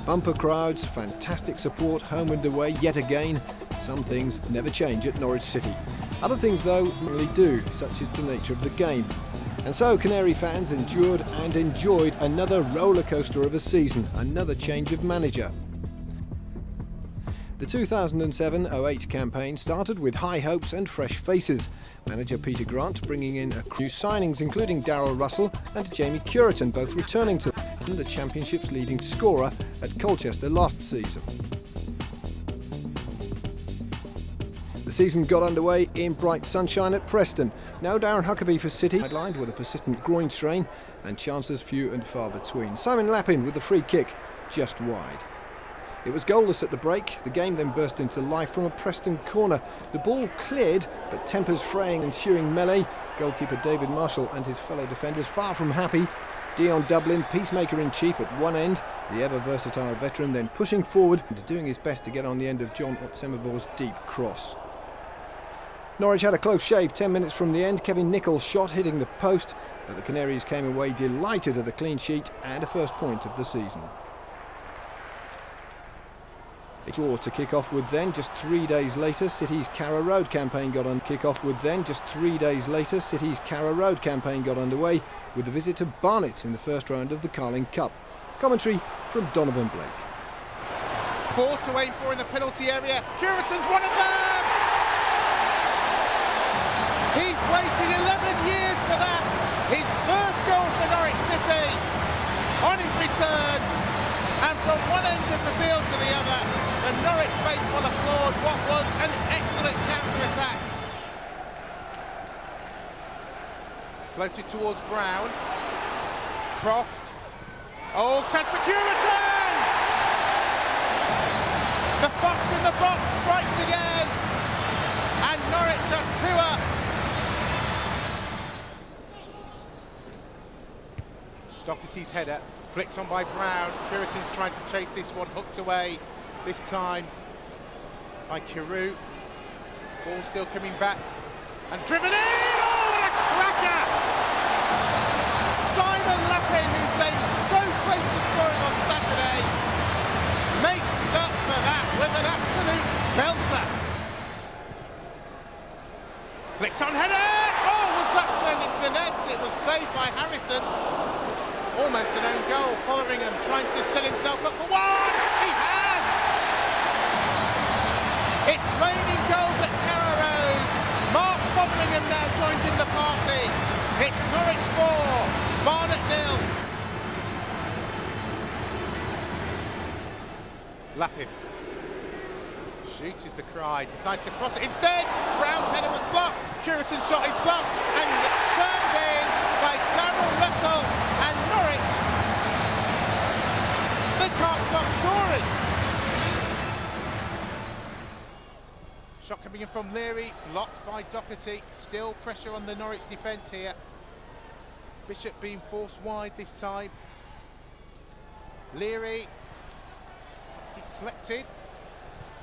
Bumper crowds, fantastic support, home and away yet again. Some things never change at Norwich City. Other things, though, really do, such is the nature of the game. And so Canary fans endured and enjoyed another roller coaster of a season, another change of manager. The 2007-08 campaign started with high hopes and fresh faces. Manager Peter Grant bringing in new signings including Darren Russell and Jamie Curitan, both returning to the Championship's leading scorer at Colchester last season. The season got underway in bright sunshine at Preston. Now Darren Huckerby for City, sidelined with a persistent groin strain and chances few and far between. Simon Lappin with the free kick just wide. It was goalless at the break. The game then burst into life from a Preston corner. The ball cleared, but tempers fraying and ensuing melee. Goalkeeper David Marshall and his fellow defenders far from happy. Dion Dublins, peacemaker-in-chief at one end, the ever-versatile veteran then pushing forward and doing his best to get on the end of John Otsemabor's deep cross. Norwich had a close shave 10 minutes from the end. Kevin Nichols' shot hitting the post, but the Canaries came away delighted at a clean sheet and a first point of the season. A draw to kick off with then. Just 3 days later, City's Carrow Road campaign got on. Just 3 days later, City's Carrow Road campaign got underway with the visit to Barnet in the first round of the Carling Cup. Commentary from Donovan Blake. 4 to aim for in the penalty area. Curitan's one of them. He's waited 11 years for that. His first goal for Norwich City on his return, and from one end of the field to the other, the Norwich faithful applaud what was an excellent counter-attack. Floated towards Brown. Croft. Oh, chance for Curitan! The fox in the box strikes again, and Norwich are 2 up. Doherty's header, flicked on by Brown. Curitan's trying to chase this one, hooked away this time by Carrow. Ball still coming back and driven in. Oh, what a cracker! Simon Lappin, who came so close to scoring on Saturday, makes up for that with an absolute belter. Flicks on header. Oh, was that turned into the net? It was saved by Harrison. Almost an own goal. Fotheringham trying to set himself up for one. He has! It's raining goals at Carrow Road. Mark Fotheringham now joins in the party. It's Norwich 4, Barnet 0. Lappin shoots is the cry, decides to cross it instead. Brown's header was blocked. Curitan's shot is blocked, and it's turned in by Darren Russell, and Norwich, they can't stop scoring. Shot coming in from Leary, blocked by Doherty. Still pressure on the Norwich defence here. Bishop being forced wide this time. Leary deflected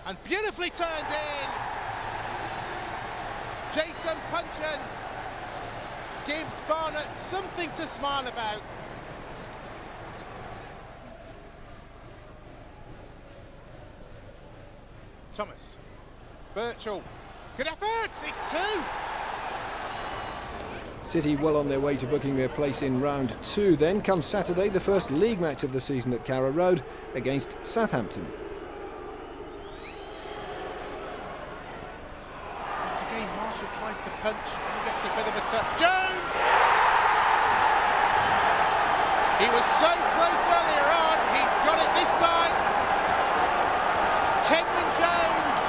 and beautifully turned in. Jason Puncheon gives Barnet something to smile about. Thomas, Birchall, good effort, it's 2. City well on their way to booking their place in round 2. Then comes Saturday, the first league match of the season at Carrow Road against Southampton. Once again, Marshall tries to punch and he gets a bit of a touch. Jones! He was so close earlier on, he's got it this time. Kenwyne Jones!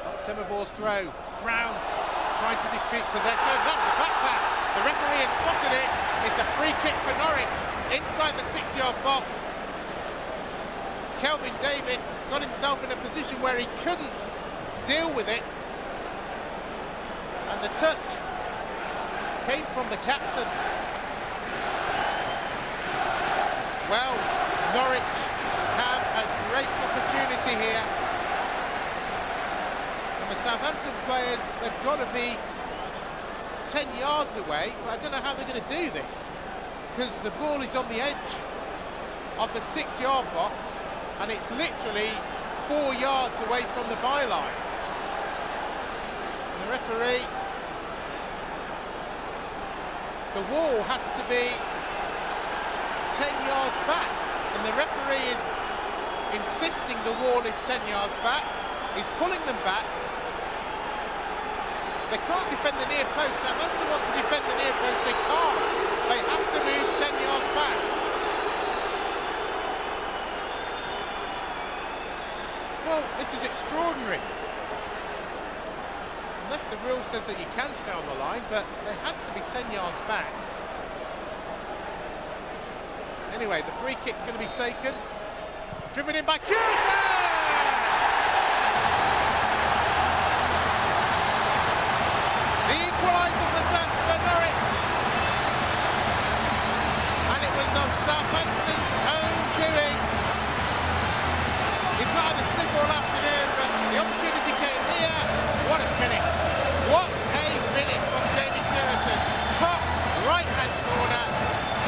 Otsemabor's throw. Brown trying to dispute possession. That was a back pass. The referee has spotted it. It's a free kick for Norwich inside the 6-yard box. Kelvin Davis got himself in a position where he couldn't deal with it. And the touch came from the captain. Well, Norwich have a great opportunity here. And the Southampton players, they've got to be 10 yards away, but I don't know how they're going to do this. because the ball is on the edge of the 6-yard box and it's literally 4 yards away from the byline. And the referee, the wall has to be 10 yards back, and the referee is insisting the wall is 10 yards back. He's pulling them back. They can't defend the near post. Southampton want to defend the near post. They can't. They have to move 10 yards back. Well, this is extraordinary. Unless the rule says that you can stay on the line, but they had to be 10 yards back. Anyway, the free kick's going to be taken. Driven in by Curtin! The equaliser for Norwich. And it was of Southampton's own doing. He's not had a slip all afternoon, but the opportunity came here. What a finish. What a finish from Jamie Curtin. Top right-hand corner.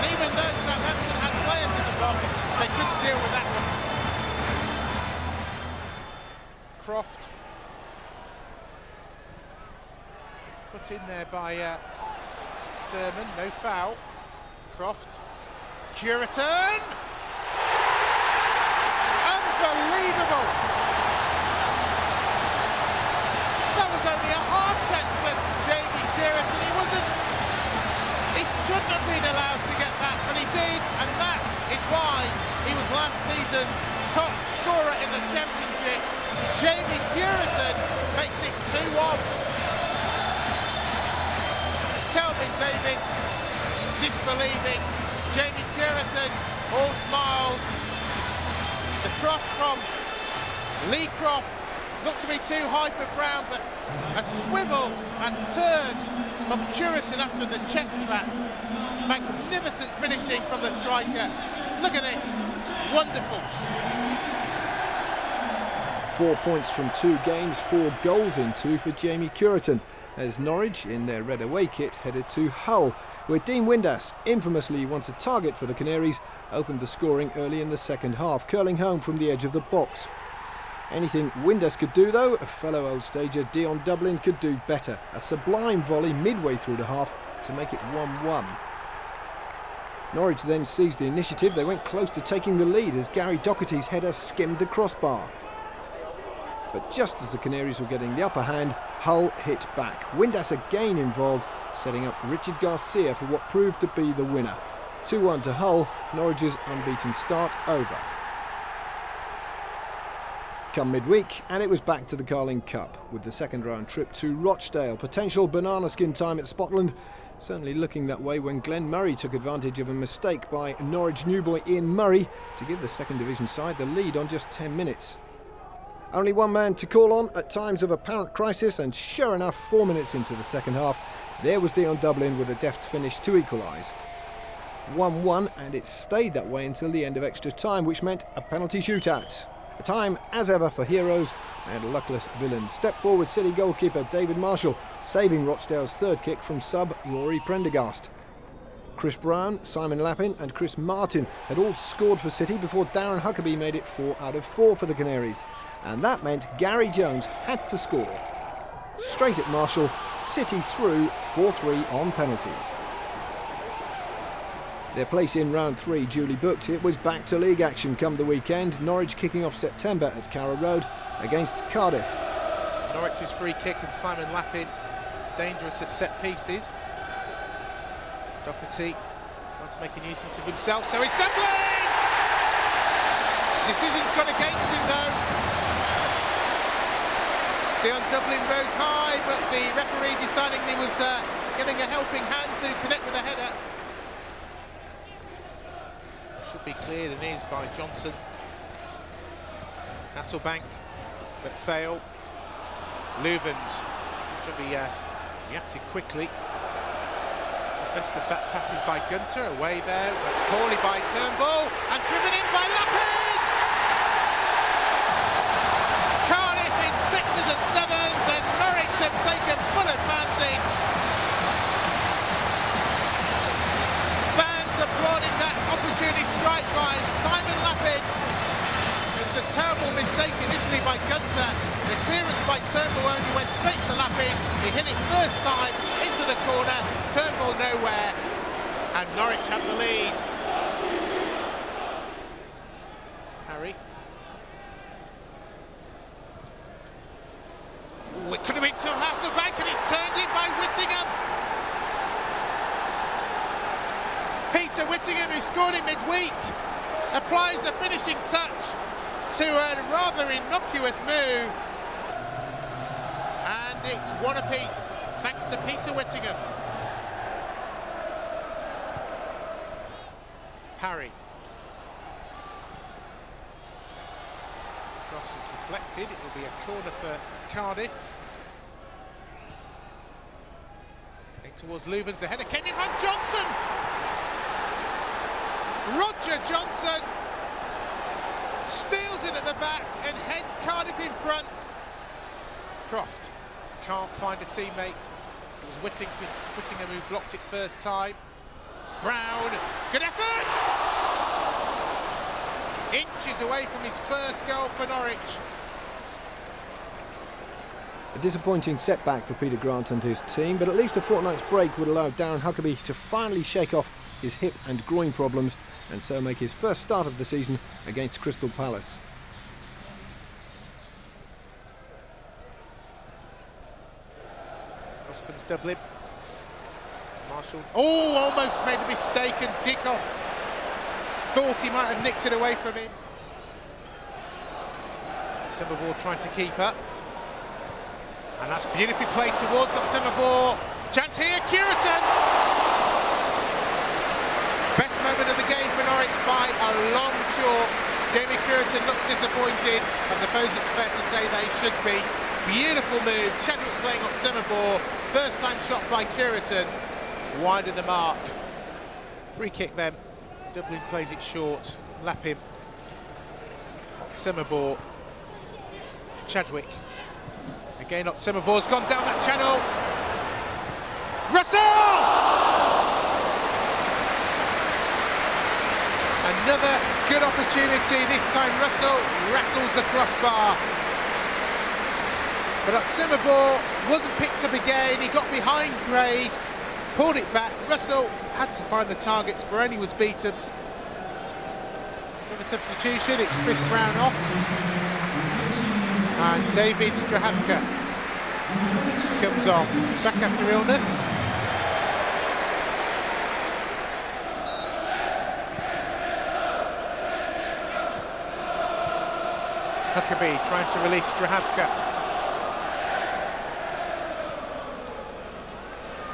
And even though Southampton had players in the box, they couldn't deal with that one. Croft. Foot in there by Sermon, no foul. Croft. Curtin! Unbelievable! That was only a half chance for Jamie Curtin. He shouldn't have been allowed to get that, but he did, and that is why he was last season's top scorer in the Championship. Jamie Curtin makes it 2-1. Kelvin Davis disbelieving. Jamie Curtin all smiles. The cross from Lee Croft looked to be too high for Brown, but a swivel and turn from Curtin after the chest back. Magnificent finishing from the striker. Look at this. Wonderful. 4 points from 2 games, 4 goals in 2 for Jamie Curtin, as Norwich, in their red away kit, headed to Hull, where Dean Windass, infamously once a target for the Canaries, opened the scoring early in the second half, curling home from the edge of the box. Anything Windass could do, though, a fellow old stager Dion Dublins could do better. A sublime volley midway through the half to make it 1-1. Norwich then seized the initiative. They went close to taking the lead as Gary Doherty's header skimmed the crossbar. But just as the Canaries were getting the upper hand, Hull hit back. Windass again involved, setting up Richard Garcia for what proved to be the winner. 2-1 to Hull, Norwich's unbeaten start over. Come midweek, and it was back to the Carling Cup, with the second round trip to Rochdale. Potential banana skin time at Spotland, certainly looking that way when Glenn Murray took advantage of a mistake by Norwich new boy Ian Murray to give the second division side the lead on just 10 minutes. Only one man to call on at times of apparent crisis, and sure enough, 4 minutes into the second half, there was Dion Dublins with a deft finish to equalise. 1-1, and it stayed that way until the end of extra time, which meant a penalty shootout. A time, as ever, for heroes and luckless villains. Step forward City goalkeeper David Marshall, saving Rochdale's third kick from sub Rory Prendergast. Chris Brown, Simon Lappin and Chris Martin had all scored for City before Darren Huckerby made it 4 out of 4 for the Canaries. And that meant Gary Jones had to score. Straight at Marshall, City through 4-3 on penalties. Their place in round 3 duly booked. It was back to league action come the weekend. Norwich kicking off September at Carrow Road against Cardiff. Norwich's free kick and Simon Lappin dangerous at set pieces. Doherty trying to make a nuisance of himself, so it's Dublin! Decision's gone against him though. Dion Dublin rose high, but the referee deciding he was getting a helping hand to connect with a header. Should be cleared and is by Johnson. Hasselbank, but fail. Louvens should be reacted quickly. Best of back passes by Gunter, away there, poorly by Turnbull, and driven in by Lappin! Cardiff in 6s and 7s, and Norwich have taken full advantage. Fans applaud. wide by Simon Lappin. It was a terrible mistake initially by Gunter. The clearance by Turnbull only went straight to Lappin. He hit it first time into the corner. Turnbull nowhere, and Norwich have the lead. Harry. Ooh, it could have been to Hasselbank, and it's turned in by Whittingham. Peter Whittingham, who scored in midweek, applies the finishing touch to a rather innocuous move. And it's one apiece, thanks to Peter Whittingham. Parry. Cross is deflected, it will be a corner for Cardiff. In towards Lubens, the header came in from Johnson! Roger Johnson steals it at the back and heads Cardiff in front. Croft can't find a teammate. It was Whittingham who blocked it first time. Brown, good effort! Inches away from his first goal for Norwich. A disappointing setback for Peter Grant and his team, but at least a fortnight's break would allow Darren Huckerby to finally shake off his hip and groin problems and so make his first start of the season against Crystal Palace. Cross comes Dublin. Marshall, oh, almost made a mistake, and Dickoff thought he might have nicked it away from him. Summerball trying to keep up. And that's beautifully played towards Summerball. Chance here, Curitan! Best moment of the game for Norwich by a long chalk. Jamie Curitan looks disappointed. I suppose it's fair to say they should be. Beautiful move, Chadwick playing on Summerball. First time shot by Curitan, wide of the mark. Free kick then. Dublin plays it short. Lappin. Summerball. Chadwick. Again, Summerball's gone down that channel. Russell! Another good opportunity. This time Russell rattles the crossbar. But Summerball wasn't picked up again. He got behind Gray, pulled it back. Russell had to find the targets. Baroni was beaten. Another substitution. It's Chris Brown off. And David Strahavka comes on, back after illness. Huckerby trying to release Strahavka.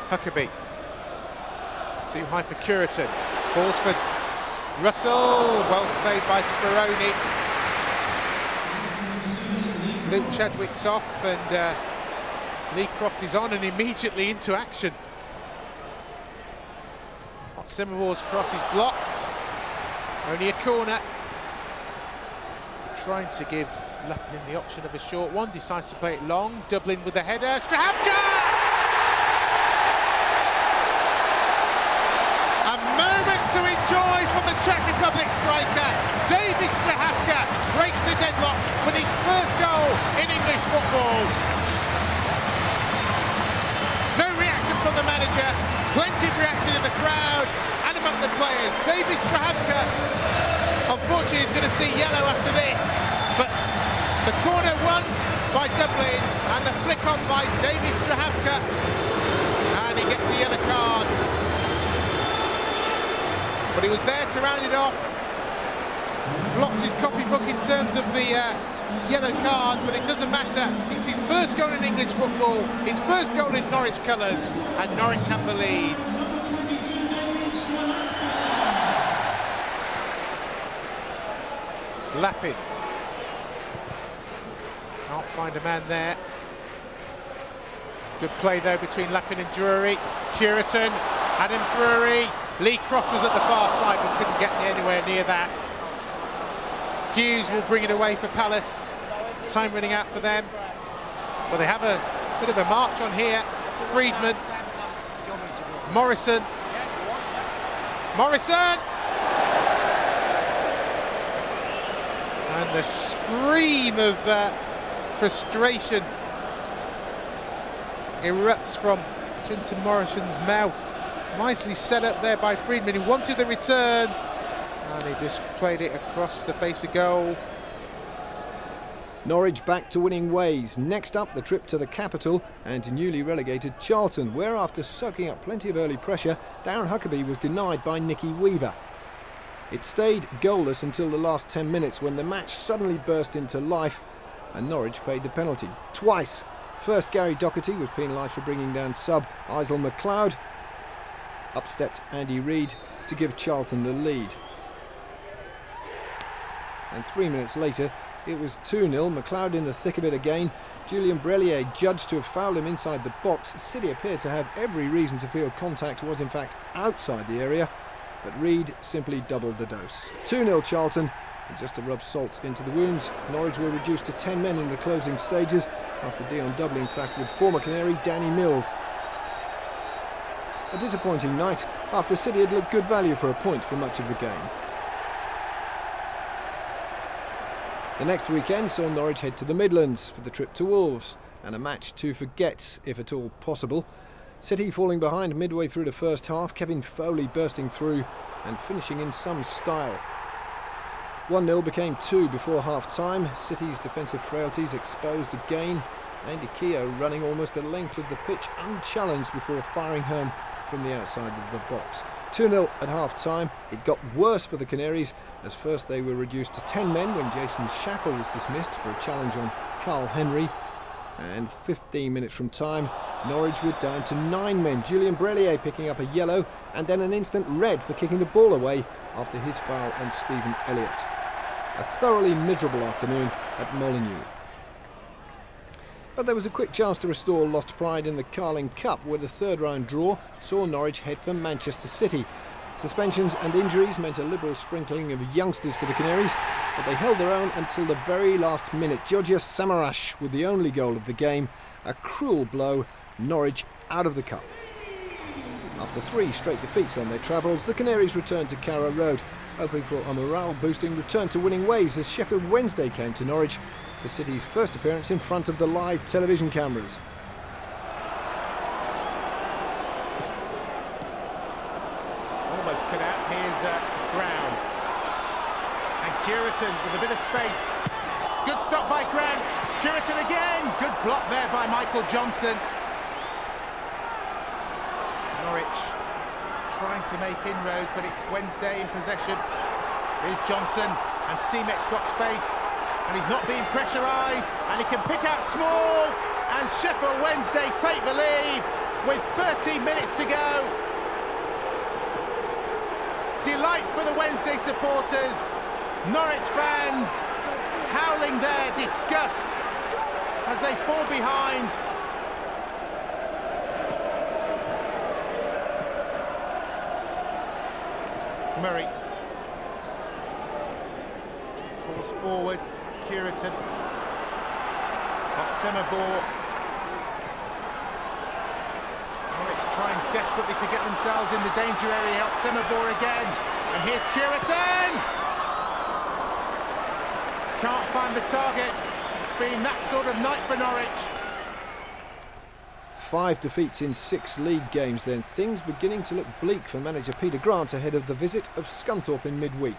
Huckerby, too high for Curitan, falls for Russell, well saved by Speroni. Luke Chadwick's off, and Lee Croft is on and immediately into action. Summerball's cross is blocked. Only a corner. Trying to give Lappin the option of a short one. Decides to play it long. Dublin with the header. Strahavka! A moment to enjoy from the Czech Republic striker. David Strahavka breaks the deadlock with his first goal in English football. No reaction from the manager, plenty of reaction in the crowd and among the players. David Strahavka, unfortunately, is going to see yellow after this, but the corner won by Dublin and the flick on by David Strahavka, and he gets a yellow card. But he was there to round it off. Blocks his copybook in terms of the yellow card, but it doesn't matter. It's his first goal in English football, his first goal in Norwich colours, and Norwich have the lead. Lappin. Can't find a man there. Good play though between Lappin and Drury. Curitan, Adam Drury. Lee Croft was at the far side but couldn't get anywhere near that. Hughes will bring it away for Palace. Time running out for them. But they have a bit of a march on here. Friedman. Morrison. Morrison! And the scream of frustration erupts from Clinton Morrison's mouth. Nicely set up there by Freedman, who wanted the return, and he just played it across the face of goal. Norwich back to winning ways. Next up, the trip to the capital and newly relegated Charlton, where after soaking up plenty of early pressure, Darren Huckerby was denied by Nicky Weaver. It stayed goalless until the last 10 minutes, when the match suddenly burst into life and Norwich paid the penalty. Twice. First, Gary Doherty was penalised for bringing down sub Isel McLeod. Up stepped Andy Reid to give Charlton the lead. And 3 minutes later, it was 2-0. McLeod in the thick of it again. Julien Brellier judged to have fouled him inside the box. City appeared to have every reason to feel contact was in fact outside the area, but Reid simply doubled the dose. 2-0 Charlton, and just to rub salt into the wounds, Norwich were reduced to 10 men in the closing stages after Dion Dublins clashed with former Canary Danny Mills. A disappointing night after City had looked good value for a point for much of the game. The next weekend saw Norwich head to the Midlands for the trip to Wolves, and a match to forget, if at all possible. City falling behind midway through the first half, Kevin Foley bursting through and finishing in some style. 1-0 became 2 before half-time. City's defensive frailties exposed again. Andy Keogh running almost the length of the pitch unchallenged before firing home from the outside of the box. 2-0 at half-time. It got worse for the Canaries, as first they were reduced to 10 men when Jason Shackle was dismissed for a challenge on Carl Henry. And 15 minutes from time, Norwich were down to 9 men. Julien Brellier picking up a yellow and then an instant red for kicking the ball away after his foul on Stephen Elliott. A thoroughly miserable afternoon at Molineux. But there was a quick chance to restore lost pride in the Carling Cup, where the third round draw saw Norwich head for Manchester City. Suspensions and injuries meant a liberal sprinkling of youngsters for the Canaries, but they held their own until the very last minute. Georgios Samarash with the only goal of the game. A cruel blow, Norwich out of the cup. After 3 straight defeats on their travels, the Canaries returned to Carrow Road, hoping for a morale-boosting return to winning ways as Sheffield Wednesday came to Norwich for City's first appearance in front of the live television cameras. Almost cut out. Here's Brown. And Curitan with a bit of space. Good stop by Grant. Curitan again. Good block there by Michael Johnson. Norwich trying to make inroads, but it's Wednesday in possession. Here's Johnson, and Seameck's got space, and he's not being pressurised, and he can pick out small, and Sheffield Wednesday take the lead with 13 minutes to go. Delight for the Wednesday supporters. Norwich fans howling their disgust as they fall behind. Murray falls forward. Curitan got Semabor. Norwich trying desperately to get themselves in the danger area. Out Semabor again, and here's Curitan. Can't find the target. It's been that sort of night for Norwich. 5 defeats in 6 league games then. Things beginning to look bleak for manager Peter Grant ahead of the visit of Scunthorpe in midweek.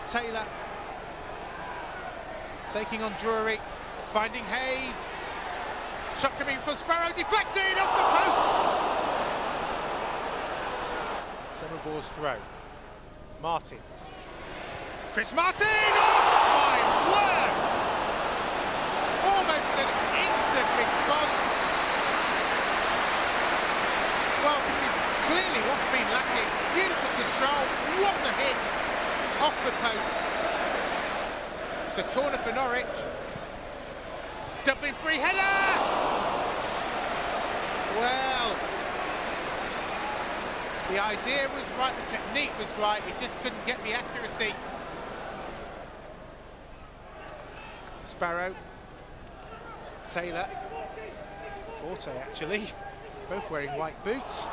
Taylor taking on Drury, finding Hayes. Shot coming for Sparrow, deflected off the post. Semabor's throw. Martin. Chris Martin! Oh my word! Almost an instant response. Well, this is clearly what's been lacking. Beautiful control. What a hit off the post. It's a corner for Norwich. Dublin free header. Well, the idea was right, the technique was right. He just couldn't get the accuracy. Sparrow. Taylor, Forte actually, both wearing white boots.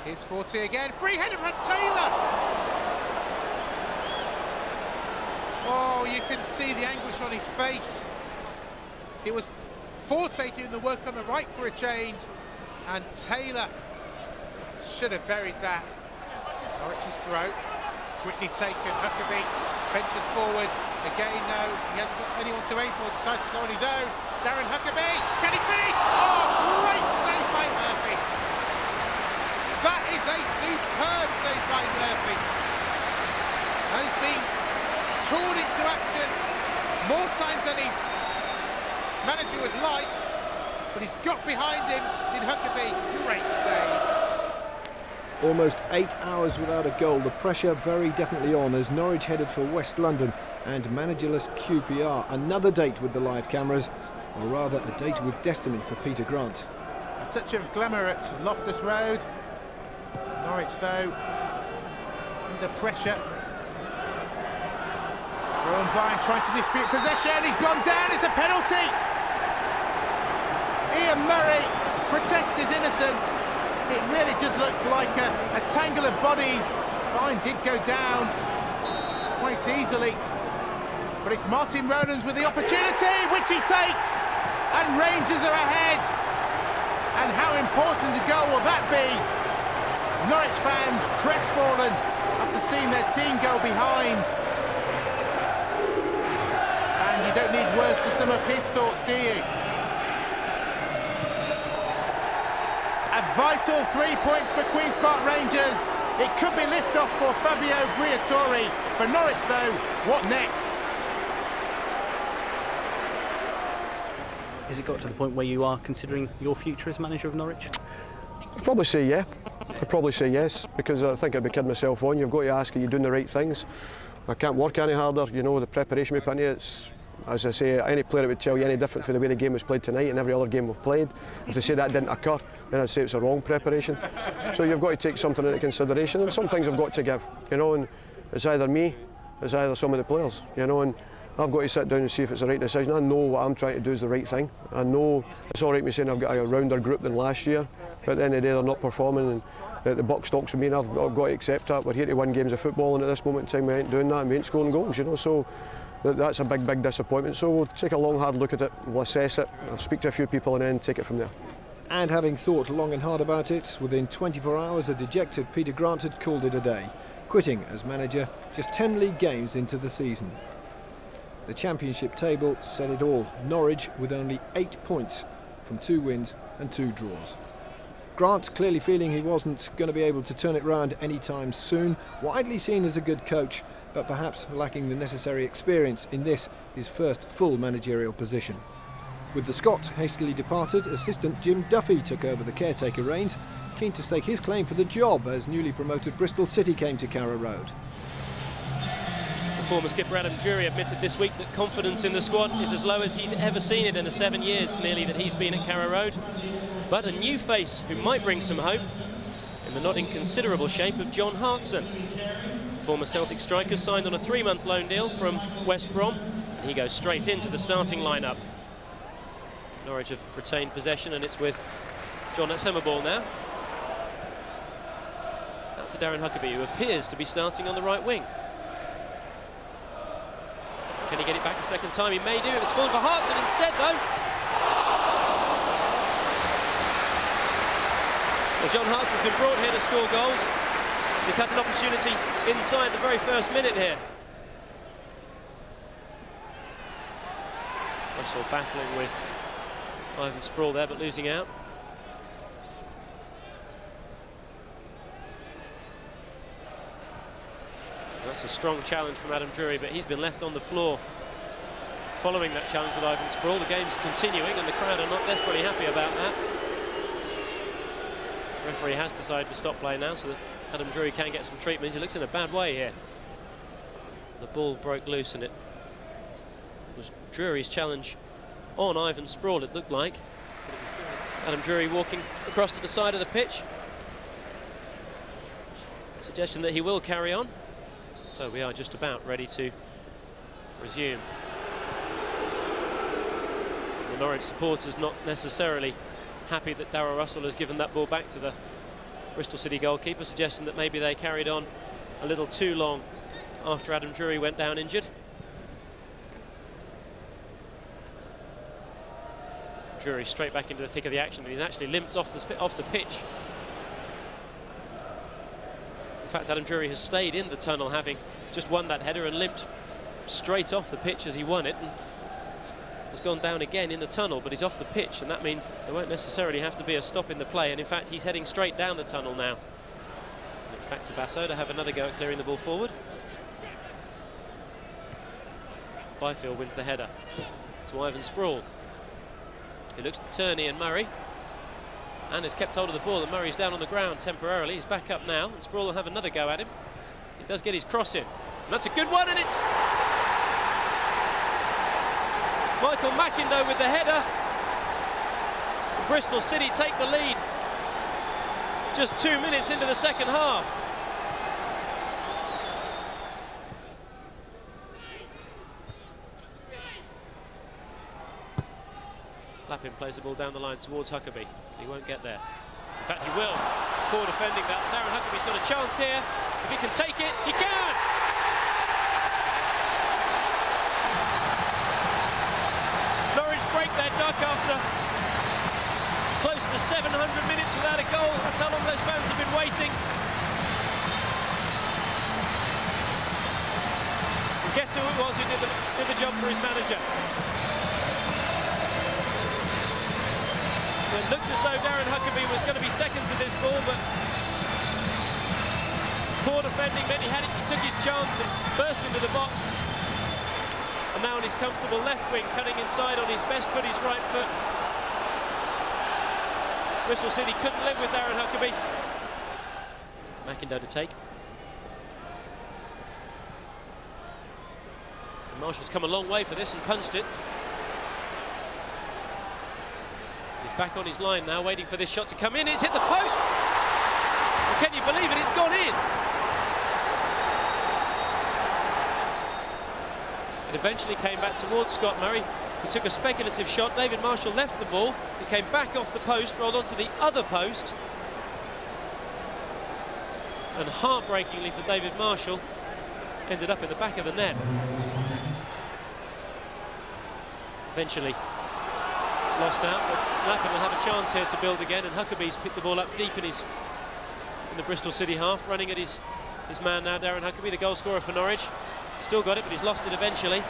Here's Forte again, free header from Taylor! Oh, you can see the anguish on his face. It was Forte doing the work on the right for a change, and Taylor should have buried that. Norwich's throw, quickly taken. Huckerby ventured forward. Again, no, he hasn't got anyone to aim for, decides to go on his own. Darren Huckerby, can he finish? Oh, great save by Murphy. That is a superb save by Murphy. And he's been called into action more times than his manager would like, but he's got behind him in Huckerby. Great save. Almost 8 hours without a goal. The pressure very definitely on as Norwich headed for West London and managerless QPR. Another date with the live cameras, or rather a date with destiny for Peter Grant. A touch of glamour at Loftus Road. Norwich, though, under pressure. Rowan Vine trying to dispute possession. He's gone down. It's a penalty. Ian Murray protests his innocence. It really did look like a tangle of bodies. Vine did go down quite easily. But it's Martin Rowlands with the opportunity, which he takes. And Rangers are ahead. And how important a goal will that be? Norwich fans crestfallen after seeing their team go behind. And you don't need words to sum up his thoughts, do you? A vital 3 points for Queen's Park Rangers. It could be lift-off for Fabio Briatore. For Norwich, though, what next? Has it got to the point where you are considering your future as manager of Norwich? I'd probably say yeah. I'd probably say yes, because I think I'd be kidding myself on. You've got to ask, are you doing the right things? I can't work any harder, you know, the preparation we put into it. It's, as I say, any player would tell you any different for the way the game was played tonight and every other game we've played. If they say that didn't occur, then I'd say it's a wrong preparation. So you've got to take something into consideration, and some things I've got to give, you know, and it's either me, it's either some of the players, you know, and I've got to sit down and see if it's the right decision. I know what I'm trying to do is the right thing. I know it's all right me saying I've got a rounder group than last year, but at the end of the day they're not performing, and the buck stops with me, and I've got to accept that. We're here to win games of football, and at this moment in time we ain't doing that, and we ain't scoring goals, you know, so that's a big disappointment. So we'll take a long hard look at it, we'll assess it, I'll speak to a few people and then take it from there. And having thought long and hard about it, within 24 hours a dejected Peter Grant had called it a day, quitting as manager just 10 league games into the season. The championship table said it all. Norwich with only 8 points from 2 wins and 2 draws. Grant clearly feeling he wasn't going to be able to turn it round anytime soon. Widely seen as a good coach, but perhaps lacking the necessary experience in this, his first full managerial position. With the Scot hastily departed, assistant Jim Duffy took over the caretaker reins, keen to stake his claim for the job as newly promoted Bristol City came to Carrow Road. Former skipper Adam Drury admitted this week that confidence in the squad is as low as he's ever seen it in the 7 years nearly that he's been at Carrow Road. But a new face who might bring some hope in the not inconsiderable shape of John Hartson. Former Celtic striker signed on a 3-month loan deal from West Brom, and he goes straight into the starting lineup. Norwich have retained possession, and it's with John at centre ball now. Out to Darren Huckerby, who appears to be starting on the right wing. Can he get it back a second time? He may do. It's fallen for Hartson instead, though. Well, John Hartson's been brought here to score goals. He's had an opportunity inside the very first minute here. Russell battling with Ivan Sproul there, but losing out. That's a strong challenge from Adam Drury, but he's been left on the floor following that challenge with Ivan Sproul. The game's continuing and the crowd are not desperately happy about that. The referee has decided to stop play now so that Adam Drury can get some treatment. He looks in a bad way here. The ball broke loose and it was Drury's challenge on Ivan Sproul, it looked like. Adam Drury walking across to the side of the pitch. Suggestion that he will carry on. So we are just about ready to resume. The Norwich supporters not necessarily happy that Darrell Russell has given that ball back to the Bristol City goalkeeper, suggesting that maybe they carried on a little too long after Adam Drury went down injured. Drury straight back into the thick of the action, and he's actually limped off the pitch. In fact, Adam Drury has stayed in the tunnel, having just won that header, and limped straight off the pitch as he won it, and has gone down again in the tunnel, but he's off the pitch, and that means there won't necessarily have to be a stop in the play, and in fact he's heading straight down the tunnel now. And it's back to Basso to have another go at clearing the ball forward. Byfield wins the header to Ivan Sproul. He looks to turn Ian Murray and has kept hold of the ball, and Murray's down on the ground temporarily. He's back up now, and Sproul will have another go at him. He does get his cross in, and that's a good one, and it's Michael McIndoe with the header. Bristol City take the lead just 2 minutes into the second half. Lappin plays the ball down the line towards Huckerby. He won't get there. In fact, he will. Poor defending that. Darren Huckerby's got a chance here. If he can take it, he can! Norwich break their duck after close to 700 minutes without a goal. That's how long those fans have been waiting. And guess who it was who did the job for his manager? It looked as though Darren Huckerby was going to be second to this ball, but poor defending meant he took his chance and burst into the box. And now on his comfortable left wing, cutting inside on his best foot, his right foot. Bristol City couldn't live with Darren Huckerby. McIndoe to take. And Marshall's come a long way for this and punched it. Back on his line now, waiting for this shot to come in. It's hit the post! And can you believe it? It's gone in! It eventually came back towards Scott Murray, who took a speculative shot. David Marshall left the ball. It came back off the post, rolled onto the other post. And heartbreakingly for David Marshall, ended up in the back of the net. Eventually lost out, but Lappin will have a chance here to build again, and Huckerby's picked the ball up deep in the Bristol City half, running at his man now, Darren Huckerby, the goal scorer for Norwich. Still got it, but he's lost it eventually.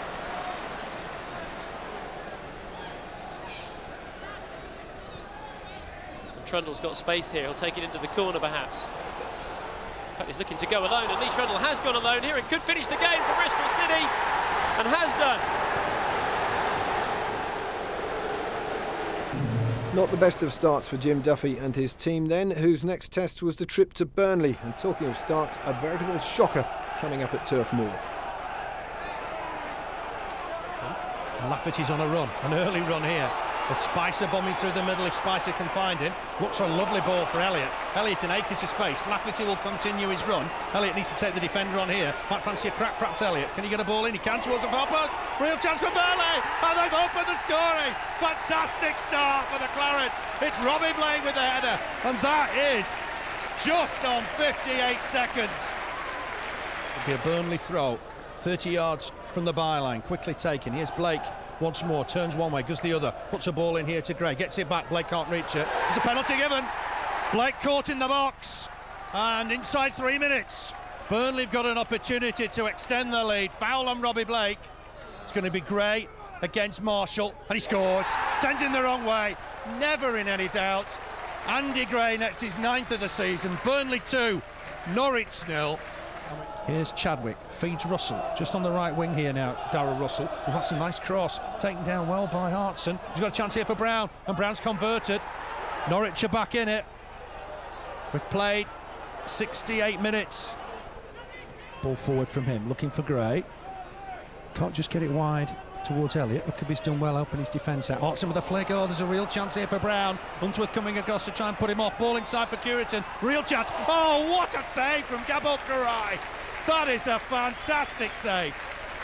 And Trundle's got space here, he'll take it into the corner perhaps. In fact, he's looking to go alone, and Lee Trundle has gone alone here and could finish the game for Bristol City, and has done. Not the best of starts for Jim Duffy and his team then, whose next test was the trip to Burnley. And talking of starts, a veritable shocker coming up at Turf Moor. Lafferty's on a run, an early run here. The Spicer bombing through the middle if Spicer can find him. Looks a lovely ball for Elliott. Elliott's in acres of space. Lafferty will continue his run. Elliott needs to take the defender on here. Might fancy a crack, perhaps Elliott. Can he get a ball in? He can towards the far post. Real chance for Burnley. And they've opened the scoring. Fantastic start for the Clarets. It's Robbie Blake with the header. And that is just on 58 seconds. It'll be a Burnley throw. 30 yards from the byline, quickly taken. Here's Blake once more, turns one way, goes the other, puts a ball in here to Gray, gets it back, Blake can't reach it. There's a penalty given. Blake caught in the box, and inside 3 minutes, Burnley have got an opportunity to extend the lead. Foul on Robbie Blake. It's going to be Gray against Marshall, and he scores, sends him the wrong way, never in any doubt. Andy Gray next, his 9th of the season. Burnley 2, Norwich 0. Here's Chadwick, feeds Russell, just on the right wing here now, Darrell Russell. We've got some nice cross, taken down well by Hartson. He's got a chance here for Brown, and Brown's converted. Norwich are back in it. We've played 68 minutes. Ball forward from him, looking for Gray. Can't just get it wide towards Elliott. Huckerby's done well helping his defence out. Hartson with a flick. Oh, there's a real chance here for Brown. Unsworth coming across to try and put him off. Ball inside for Curitan. Real chance. Oh, what a save from Gabor Karai. That is a fantastic save.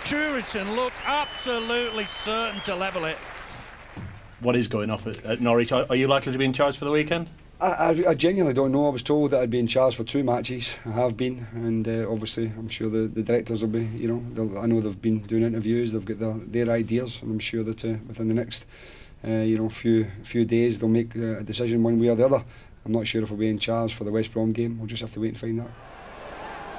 Curitan looked absolutely certain to level it. What is going off at Norwich? Are you likely to be in charge for the weekend? I genuinely don't know. I was told that I'd be in charge for 2 matches. I have been, and obviously I'm sure the directors will be, I know they've been doing interviews, they've got their ideas, and I'm sure that within the next a few days they'll make a decision one way or the other. I'm not sure if we'll be in charge for the West Brom game. We'll just have to wait and find out.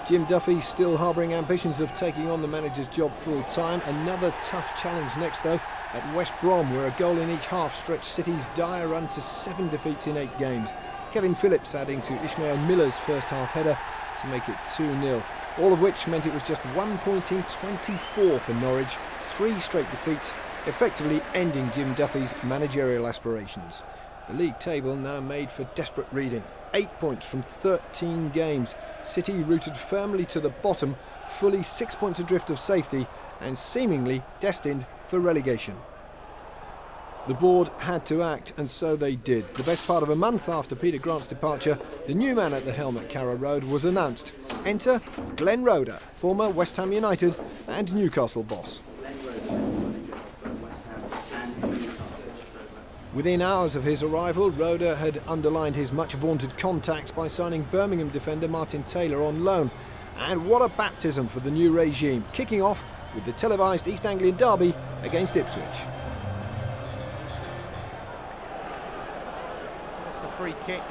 Jim Duffy still harbouring ambitions of taking on the manager's job full-time. Another tough challenge next, though, at West Brom, where a goal in each half stretched City's dire run to 7 defeats in 8 games. Kevin Phillips adding to Ishmael Miller's first-half header to make it 2-0. All of which meant it was just 1 point in 24 for Norwich. 3 straight defeats, effectively ending Jim Duffy's managerial aspirations. The league table now made for desperate reading. 8 points from 13 games. City rooted firmly to the bottom, fully 6 points adrift of safety and seemingly destined for relegation. The board had to act, and so they did. The best part of a month after Peter Grant's departure, the new man at the helm at Carrow Road was announced. Enter Glenn Roeder, former West Ham United and Newcastle boss. Within hours of his arrival, Roeder had underlined his much-vaunted contacts by signing Birmingham defender Martin Taylor on loan. And what a baptism for the new regime, kicking off with the televised East Anglian derby against Ipswich. That's the free kick.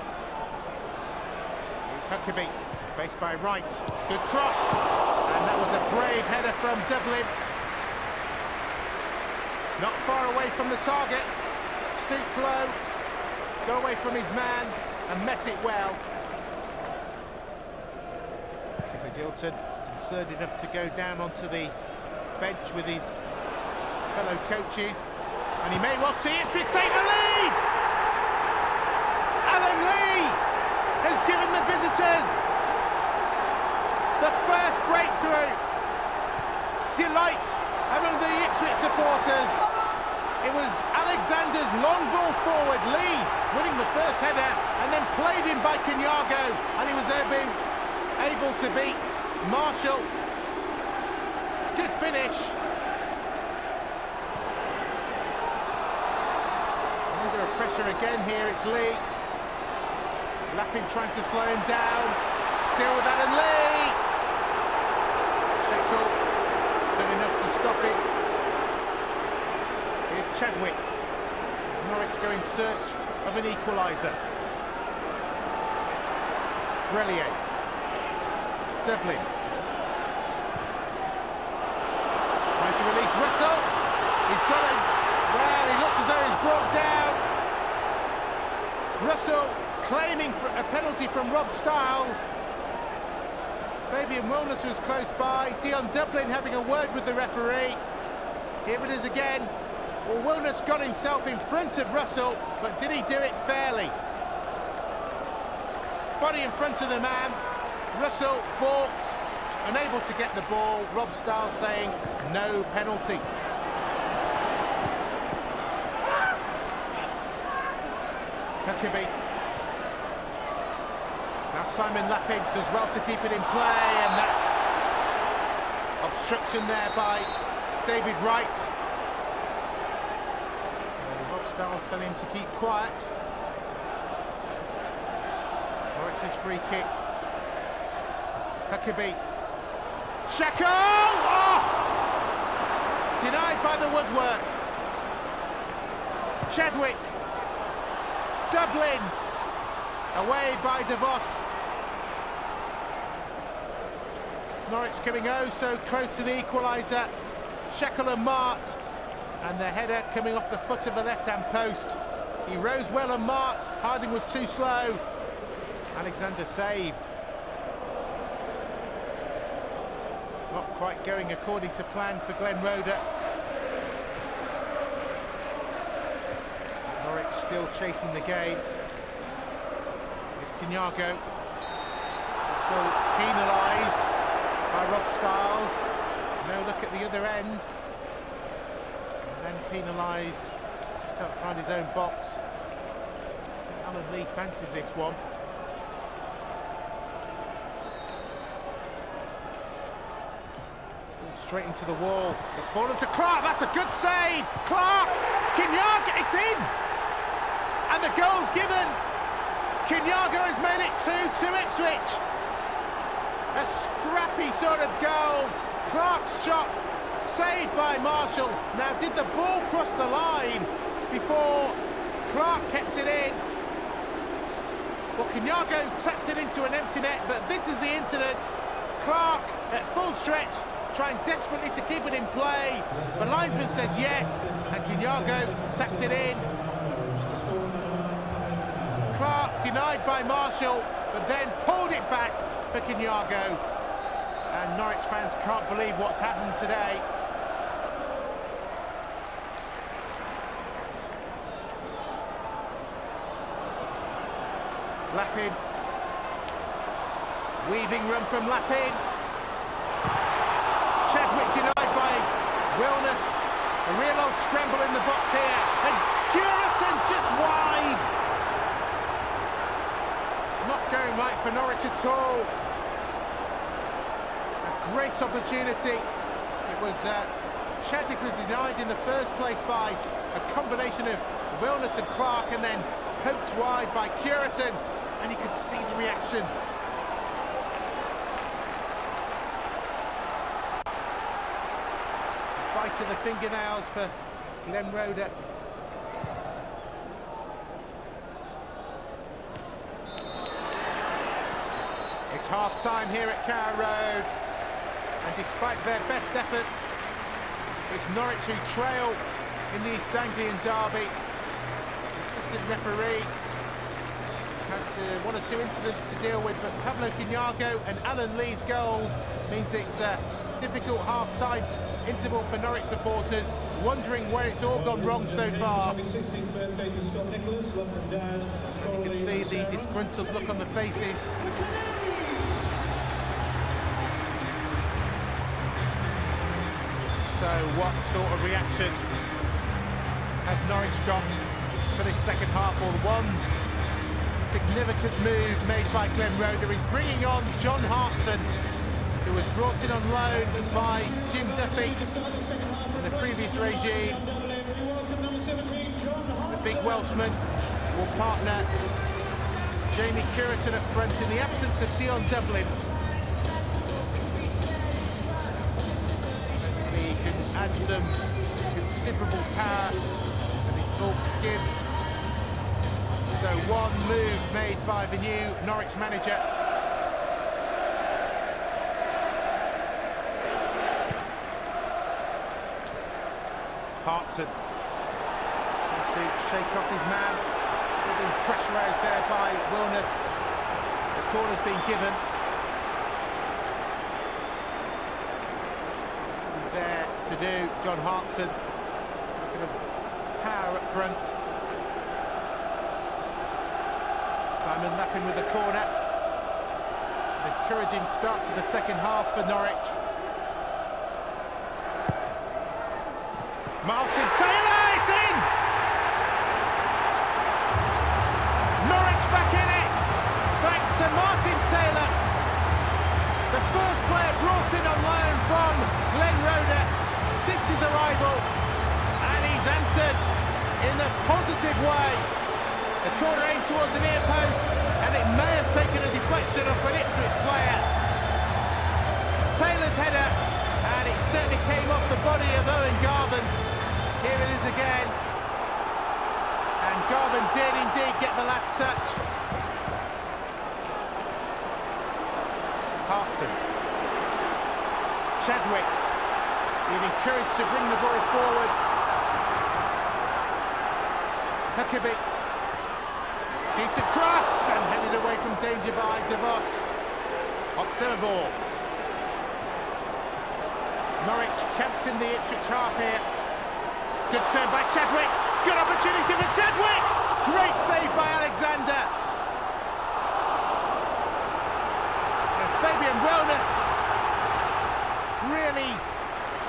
It's Huckerby, faced by Wright. Good cross, and that was a brave header from Dublin. Not far away from the target. Stooped low, got away from his man and met it well. Gilton concerned enough to go down onto the bench with his fellow coaches, and he may well see it to save the lead. Alan Lee has given the visitors the first breakthrough. Delight among the Ipswich supporters. It was Alexander's long ball forward, Lee winning the first header and then played in by Kenyago, and he was able to beat Marshall. Good finish. Under pressure again here, it's Lee. Lappin trying to slow him down. Still with Alan Lee. Sheckle done enough to stop him. Here's Chadwick. Norwich go in search of an equaliser. Brellier. Dublin. Trying to release Russell. He's got him. Well, he looks as though he's brought down. Russell claiming for a penalty from Rob Stiles. Fabian Wilness was close by. Dion Dublin having a word with the referee. Here it is again. Well, Wilness got himself in front of Russell, but did he do it fairly? Body in front of the man. Russell balked, unable to get the ball. Rob Stiles saying no penalty. Huckerby. Now Simon Lappin does well to keep it in play, and that's obstruction there by David Wright. Rob Stiles telling him to keep quiet. Norwich's free kick. Huckerby. Shako! Oh! Denied by the woodwork. Chadwick. Dublin. Away by DeVos. Norwich coming oh so close to the equaliser. Sheckle and Mart. And the header coming off the foot of the left-hand post. He rose well and Mart. Harding was too slow. Alexander saved. Not quite going according to plan for Glenn Roeder. Norwich still chasing the game. It's Kenyago. So penalised by Rob Stiles. No look at the other end. And then penalised just outside his own box. Alan Lee fancies this one. Straight into the wall. It's fallen to Clark. That's a good save. Clark. Kenyago. It's in. And the goal's given. Kenyago has made it 2-2 Ipswich. A scrappy sort of goal. Clark's shot saved by Marshall. Now, did the ball cross the line? before. Clark kept it in. Well, Kenyago tapped it into an empty net, but this is the incident. Clark at full stretch, trying desperately to keep it in play. The linesman says yes, and Kenyago sacked it in. Clark denied by Marshall, but then pulled it back for Kenyago. And Norwich fans can't believe what's happened today. Lapin. Weaving run from Lapin. Chadwick denied by Wilness. A real old scramble in the box here. And Curitan just wide. It's not going right for Norwich at all. A great opportunity. It was Chadwick was denied in the first place by a combination of Wilness and Clark, and then poked wide by Curitan. And you could see the reaction. Bite to the fingernails for Glenn Roeder. It's half-time here at Carrow Road, and despite their best efforts, it's Norwich who trail in the East Anglian derby. The assistant referee had one or two incidents to deal with, but Pablo Kenyago and Alan Lee's goals means it's a difficult half-time interval for Norwich supporters, wondering where it's all gone wrong so far. And you can see the disgruntled look on the faces. So what sort of reaction have Norwich got for this second half? Or one significant move made by Glenn Roeder is bringing on John Hartson, who was brought in on loan by Jim Duffy in the previous regime. The big Welshman will partner Jamie Curitan up front in the absence of Dion Dublin. He can add some considerable power that his bulk gives. So one move made by the new Norwich manager. Hartson trying to shake off his man. Still being pressurised there by Wilness. The corner's been given. That's what he's there to do. John Hartson, looking at power up front. Simon Lapin with the corner. It's an encouraging start to the second half for Norwich. Martin Taylor is in! Norwich back in it, thanks to Martin Taylor. The first player brought in on loan from Glenn Roeder since his arrival. And he's answered in a positive way. The corner aimed towards the near post, and it may have taken a deflection off an Ipswich player. Taylor's header, and it certainly came off the body of Owen Garvin. Here it is again. And Garvin did indeed get the last touch. Hartson. Chadwick being encouraged to bring the ball forward. Huckerby. Decent cross, and headed away from danger by DeVos. Otsema ball. Norwich camped in the Ipswich half here. Good save by Chadwick. Good opportunity for Chadwick. Great save by Alexander. And Fabian Wilness really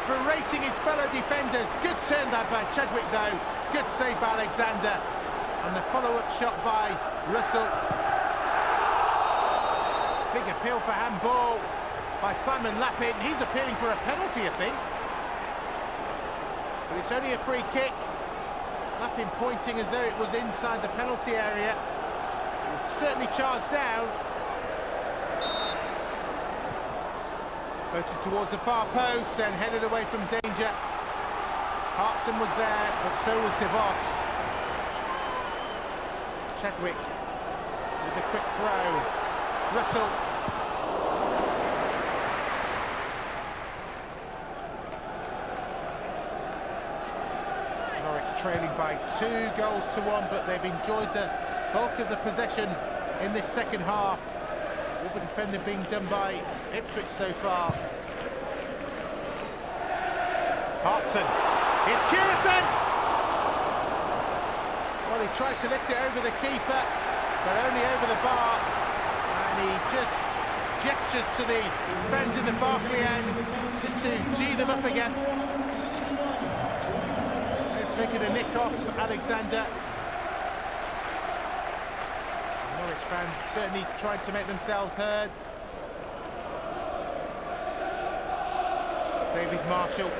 berating his fellow defenders. Good turn that by Chadwick though. Good save by Alexander. And the follow-up shot by Russell. Big appeal for handball by Simon Lapin. He's appealing for a penalty, I think. But it's only a free kick. Lapin pointing as though it was inside the penalty area. It was certainly charged down. Floated towards the far post and headed away from danger. Hartson was there, but so was DeVos. Chadwick with the quick throw. Russell. Norwich trailing by 2-1, but they've enjoyed the bulk of the possession in this second half. All the defending being done by Ipswich so far. Hartson. It's Curitan! Well, he tried to lift it over the keeper, but only over the bar. And he just gestures to the fans in the Barclay end just to G them up again. They're taking a nick off Alexander. Norwich fans certainly trying to make themselves heard. David Marshall.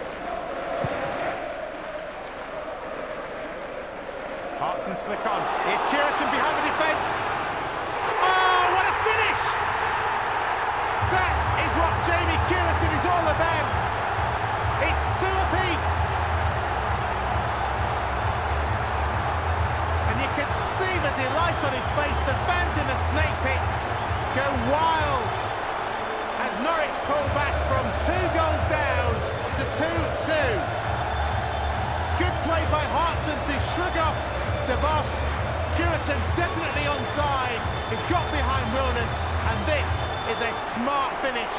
Hartson's flick on. It's Curitan behind the defence. Oh, what a finish! That is what Jamie Curitan is all about. It's 2 apiece. And you can see the delight on his face. The fans in the Snake Pit go wild as Norwich pull back from 2 goals down to 2-2. Good play by Hartson to shrug off DeVos. Curitan definitely onside. He's got behind Wilness, and this is a smart finish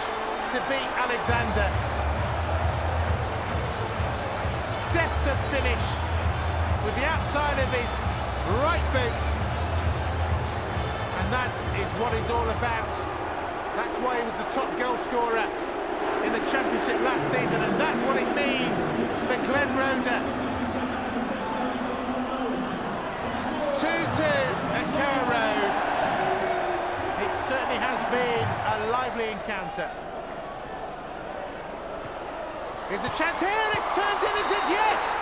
to beat Alexander. Depth of finish with the outside of his right boot, and that is what he's all about. That's why he was the top goal scorer in the Championship last season, and that's what it means for Glenn Roeder. 2-2 at Carrow Road. It certainly has been a lively encounter. Here's a chance here, and it's turned in, is it? Yes!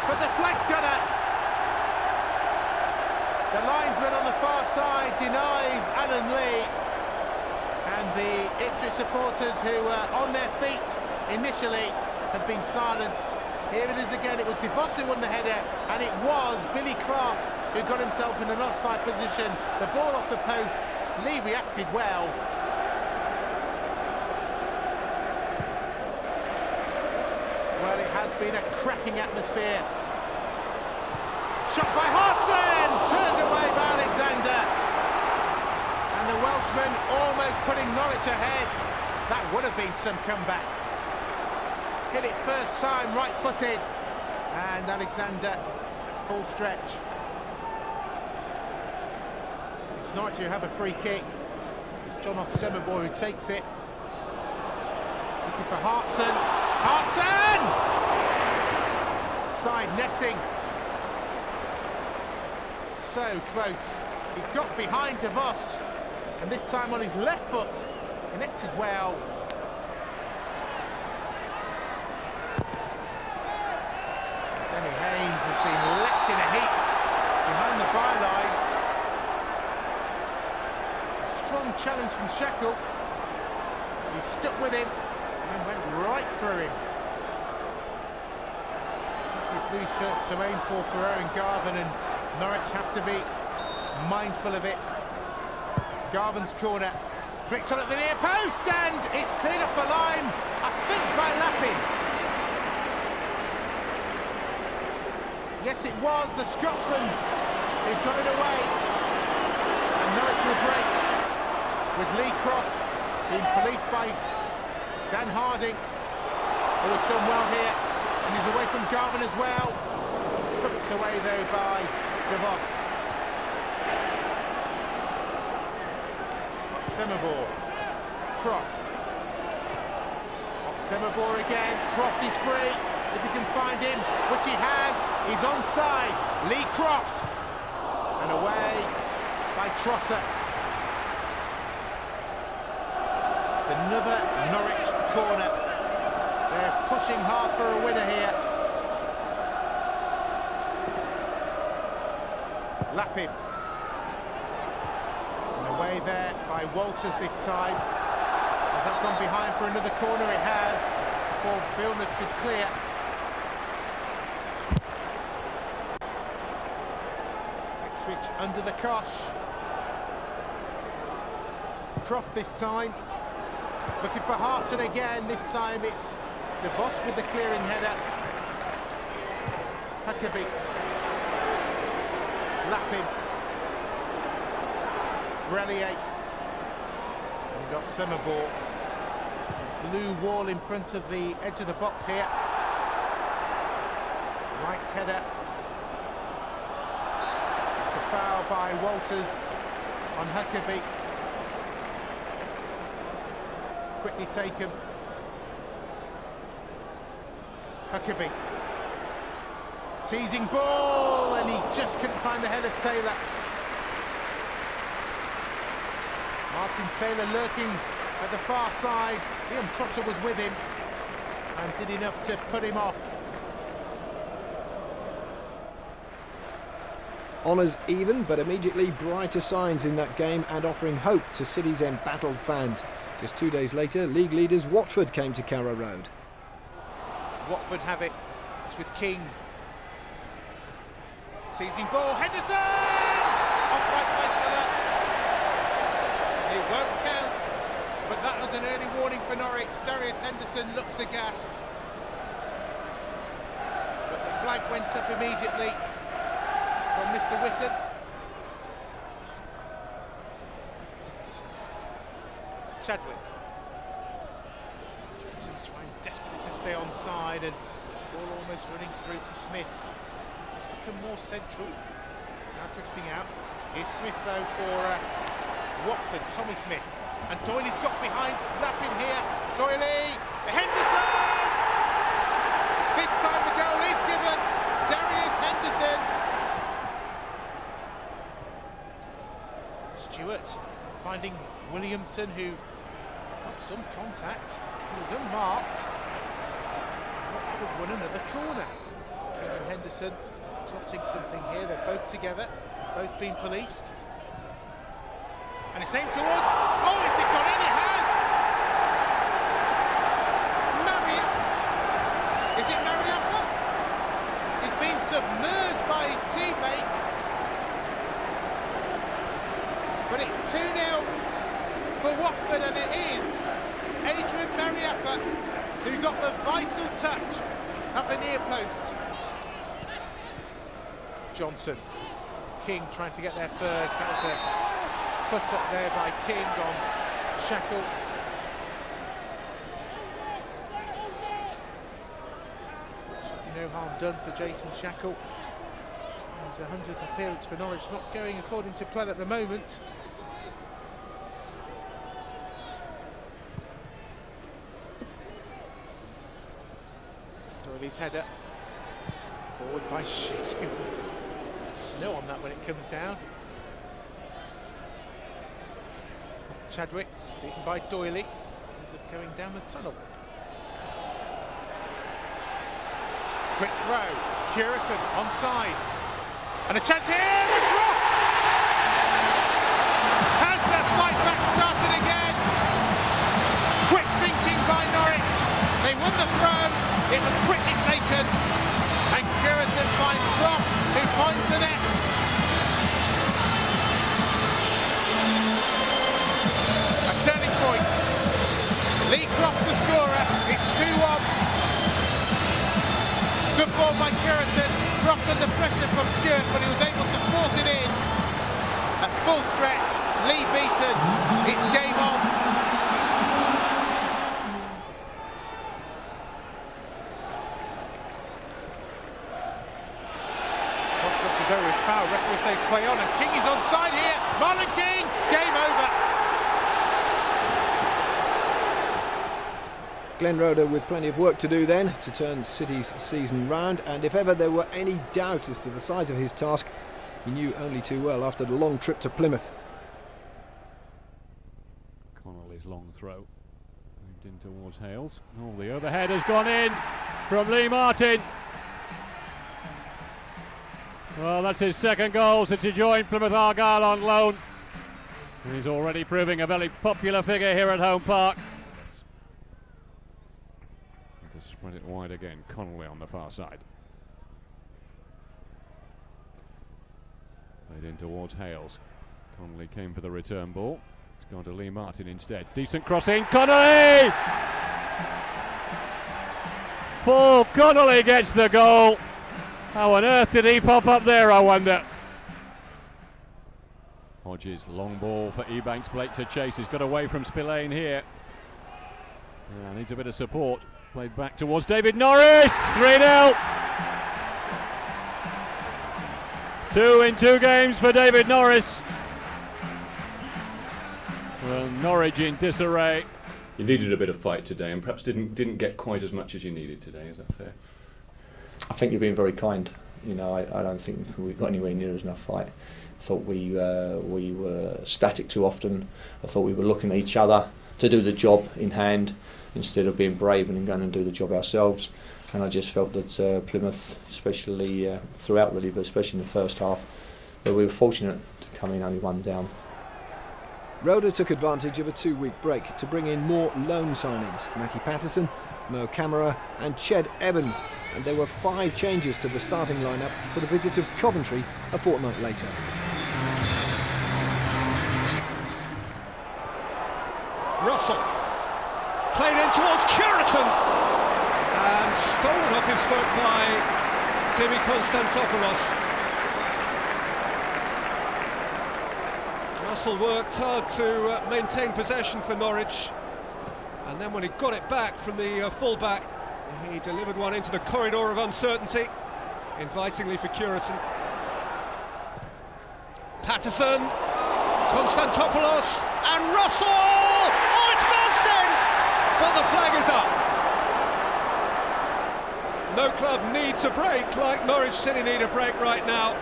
But the flag's gone up. The linesman on the far side denies Alan Lee. And the Ipswich supporters who were on their feet initially have been silenced. Here it is again. It was DeVos who won the header, and it was Billy Clark who got himself in an offside position. The ball off the post. Lee reacted well. Well, it has been a cracking atmosphere. Shot by Hartson! Turned away by Alexander. And the Welshman almost putting Norwich ahead. That would have been some comeback. Hit it first time, right-footed, and Alexander at full stretch. It's Norwich who have a free kick. It's John Off-Semaboy who takes it. Looking for Hartson. Hartson! Side netting. So close. He got behind DeVos, and this time on his left foot. Connected well. Has been left in a heap behind the byline. It's a strong challenge from Shackle. He stuck with him and went right through him. Two blue shirts to aim for Owen Garvin, and Norwich have to be mindful of it. Garvin's corner, flicked on at the near post, and it's cleared off the line, I think by Lappin. Yes, it was the Scotsman who got it away. And Norwich will break with Lee Croft being policed by Dan Harding, who has done well here, and he's away from Garvin as well. Flipped away though by DeVos. Off-Semaboy, Croft. Off-Semaboy again, Croft is free. If he can find him, which he has, he's onside. Lee Croft, and away by Trotter. It's another Norwich corner. They're pushing hard for a winner here. Lappin. And away there by Walters this time. Has that gone behind for another corner? It has, before Vilnius could clear. Dietrich under the cosh. Croft this time. Looking for Hartson again. This time it's De Vos with the clearing header. Huckerby. Lappin. Relier. We've got Summerball. There's a blue wall in front of the edge of the box here. Wright's header. It's a foul by Walters on Huckerby. Quickly taken. Huckerby. Teasing ball, and he just couldn't find the head of Taylor. Martin Taylor lurking at the far side. Liam Trotter was with him and did enough to put him off. Honours even, but immediately brighter signs in that game and offering hope to City's embattled fans. Just 2 days later, league leaders Watford came to Carrow Road. Watford have it. It's with King. Teasing ball, Henderson! Offside placement up. It won't count, but that was an early warning for Norwich. Darius Henderson looks aghast. But the flag went up immediately from Mr. Whitton. Chadwick. Trying desperately to stay onside, and ball almost running through to Smith. He's become more central. Now drifting out. Here's Smith though for Watford, Tommy Smith. And Doyley's got behind Lappin here. Doyley, Henderson! This time the goal is given. Darius Henderson. Stewart finding Williamson, who got some contact. He was unmarked. Watford have won another corner. King and Henderson plotting something here. They're both together, both being policed. And it's aimed towards. Oh, has it got in? It has! Marriott. Is it Mariappa? He's been submerged by his teammates. But it's 2-0 for Watford, and it is Adrian Mariappa who got the vital touch at the near post. Johnson. King trying to get there first. That was a foot up there by King on Shackle. No harm done for Jason Shackle. His 100th appearance for Norwich, not going according to plan at the moment. Doyley's header. Forward by Shitty. Snow on that when it comes down. Chadwick, beaten by Doyley. Ends up going down the tunnel. Quick throw. Curitan onside. And a chance here for Croft! Has the fight back started again? Quick thinking by Norwich. They won the throw. It was quickly taken. And Curitan finds Croft, who finds the net. A turning point. Lee Croft the scorer. It's 2-1. Good ball by Curitan. Croft under pressure from Stewart, but he was able to force it in. At full stretch, Lee beaten. It's game on. Croft looks as though his foul. Referee says play on, and King is onside here. Marlon King, game over. Glenn Roeder with plenty of work to do then to turn City's season round, and if ever there were any doubt as to the size of his task, he knew only too well after the long trip to Plymouth. Connolly's long throw moved in towards Hales. Oh, the overhead has gone in from Lee Martin. Well, that's his second goal since he joined Plymouth Argyle on loan. He's already proving a very popular figure here at home park. To spread it wide again, Connolly on the far side. Played in towards Hales. Connolly came for the return ball. It's gone to Lee Martin instead. Decent cross in. Connolly! Paul Connolly gets the goal. How on earth did he pop up there, I wonder? Hodges, long ball for Ebanks. Blake to chase. He's got away from Spillane here. Yeah, needs a bit of support. Played back towards David Norris. 3-0. 2 in 2 games for David Norris. Well, Norwich in disarray. You needed a bit of fight today, and perhaps didn't get quite as much as you needed today. Is that fair? I think you're being very kind. You know, I don't think we got anywhere near enough fight. I thought we were static too often. I thought we were looking at each other to do the job in hand instead of being brave and going and do the job ourselves. And I just felt that Plymouth, especially throughout really, but especially in the first half, that we were fortunate to come in only 1 down. Roda took advantage of a 2-week break to bring in more loan signings. Matty Patterson, Mo Camara and Ched Evans, and there were 5 changes to the starting lineup for the visit of Coventry a fortnight later. Russell played in towards Curitan and stolen off his foot by Timmy Konstantopoulos. Russell worked hard to maintain possession for Norwich, and then when he got it back from the full-back, he delivered one into the corridor of uncertainty, invitingly for Curitan. Patterson, Konstantopoulos, and Russell! Oh, it's bounced in! But the flag is up. No club needs a break like Norwich City need a break right now.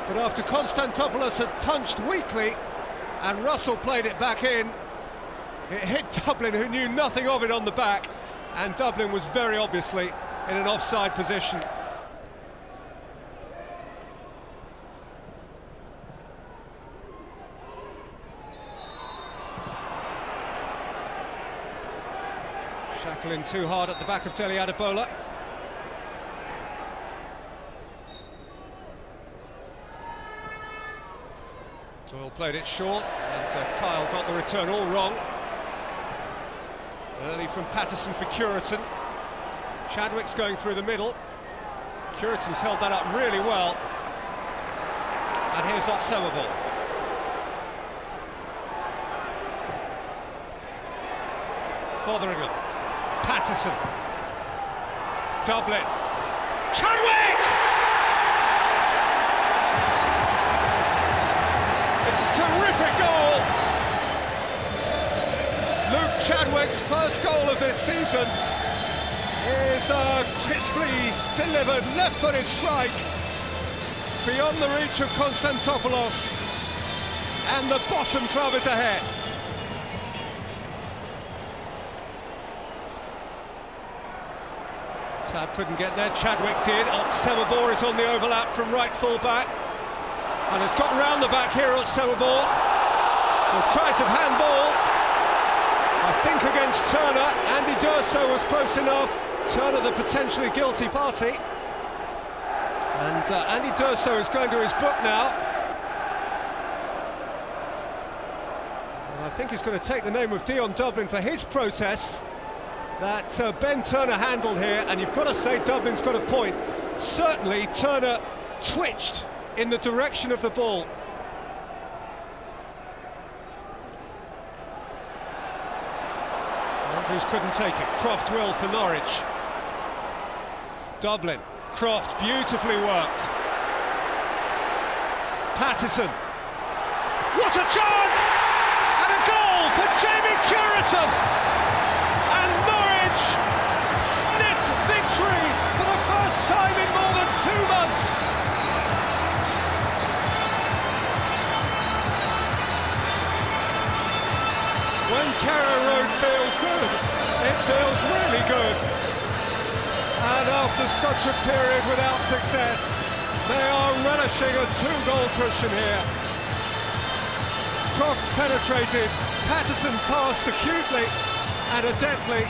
But after Konstantopoulos had punched weakly and Russell played it back in, it hit Dublin, who knew nothing of it on the back, and Dublin was very obviously in an offside position. Shackling too hard at the back of Dele Adebola. Doyle played it short, and Kyle got the return all wrong. Early from Patterson for Curitan. Chadwick's going through the middle. Curitan's held that up really well. And here's Otsewable. Fotheringham. Patterson. Dublin. Chadwick! Terrific goal! Luke Chadwick's first goal of this season is a crisply delivered left-footed strike beyond the reach of Konstantopoulos, and the bottom club is ahead. Tab couldn't get there, Chadwick did. Otsewable is on the overlap from right full-back. And has got round the back here at Selborn. Tries of handball, I think against Turner. Andy Durso was close enough. Turner the potentially guilty party. And Andy Durso is going to his book now. And I think he's going to take the name of Dion Dublin for his protest that Ben Turner handled here. And you've got to say Dublin's got a point. Certainly Turner twitched in the direction of the ball. Andrews couldn't take it. Croft will for Norwich. Dublin. Croft beautifully worked. Patterson. What a chance! And a goal for Jamie Curitan! And Norwich sniff victory for the first time in more than 2 months. When Carrow Road feels good, it feels really good. And after such a period without success, they are relishing a 2-goal cushion here. Croft penetrated, Patterson passed acutely and adeptly.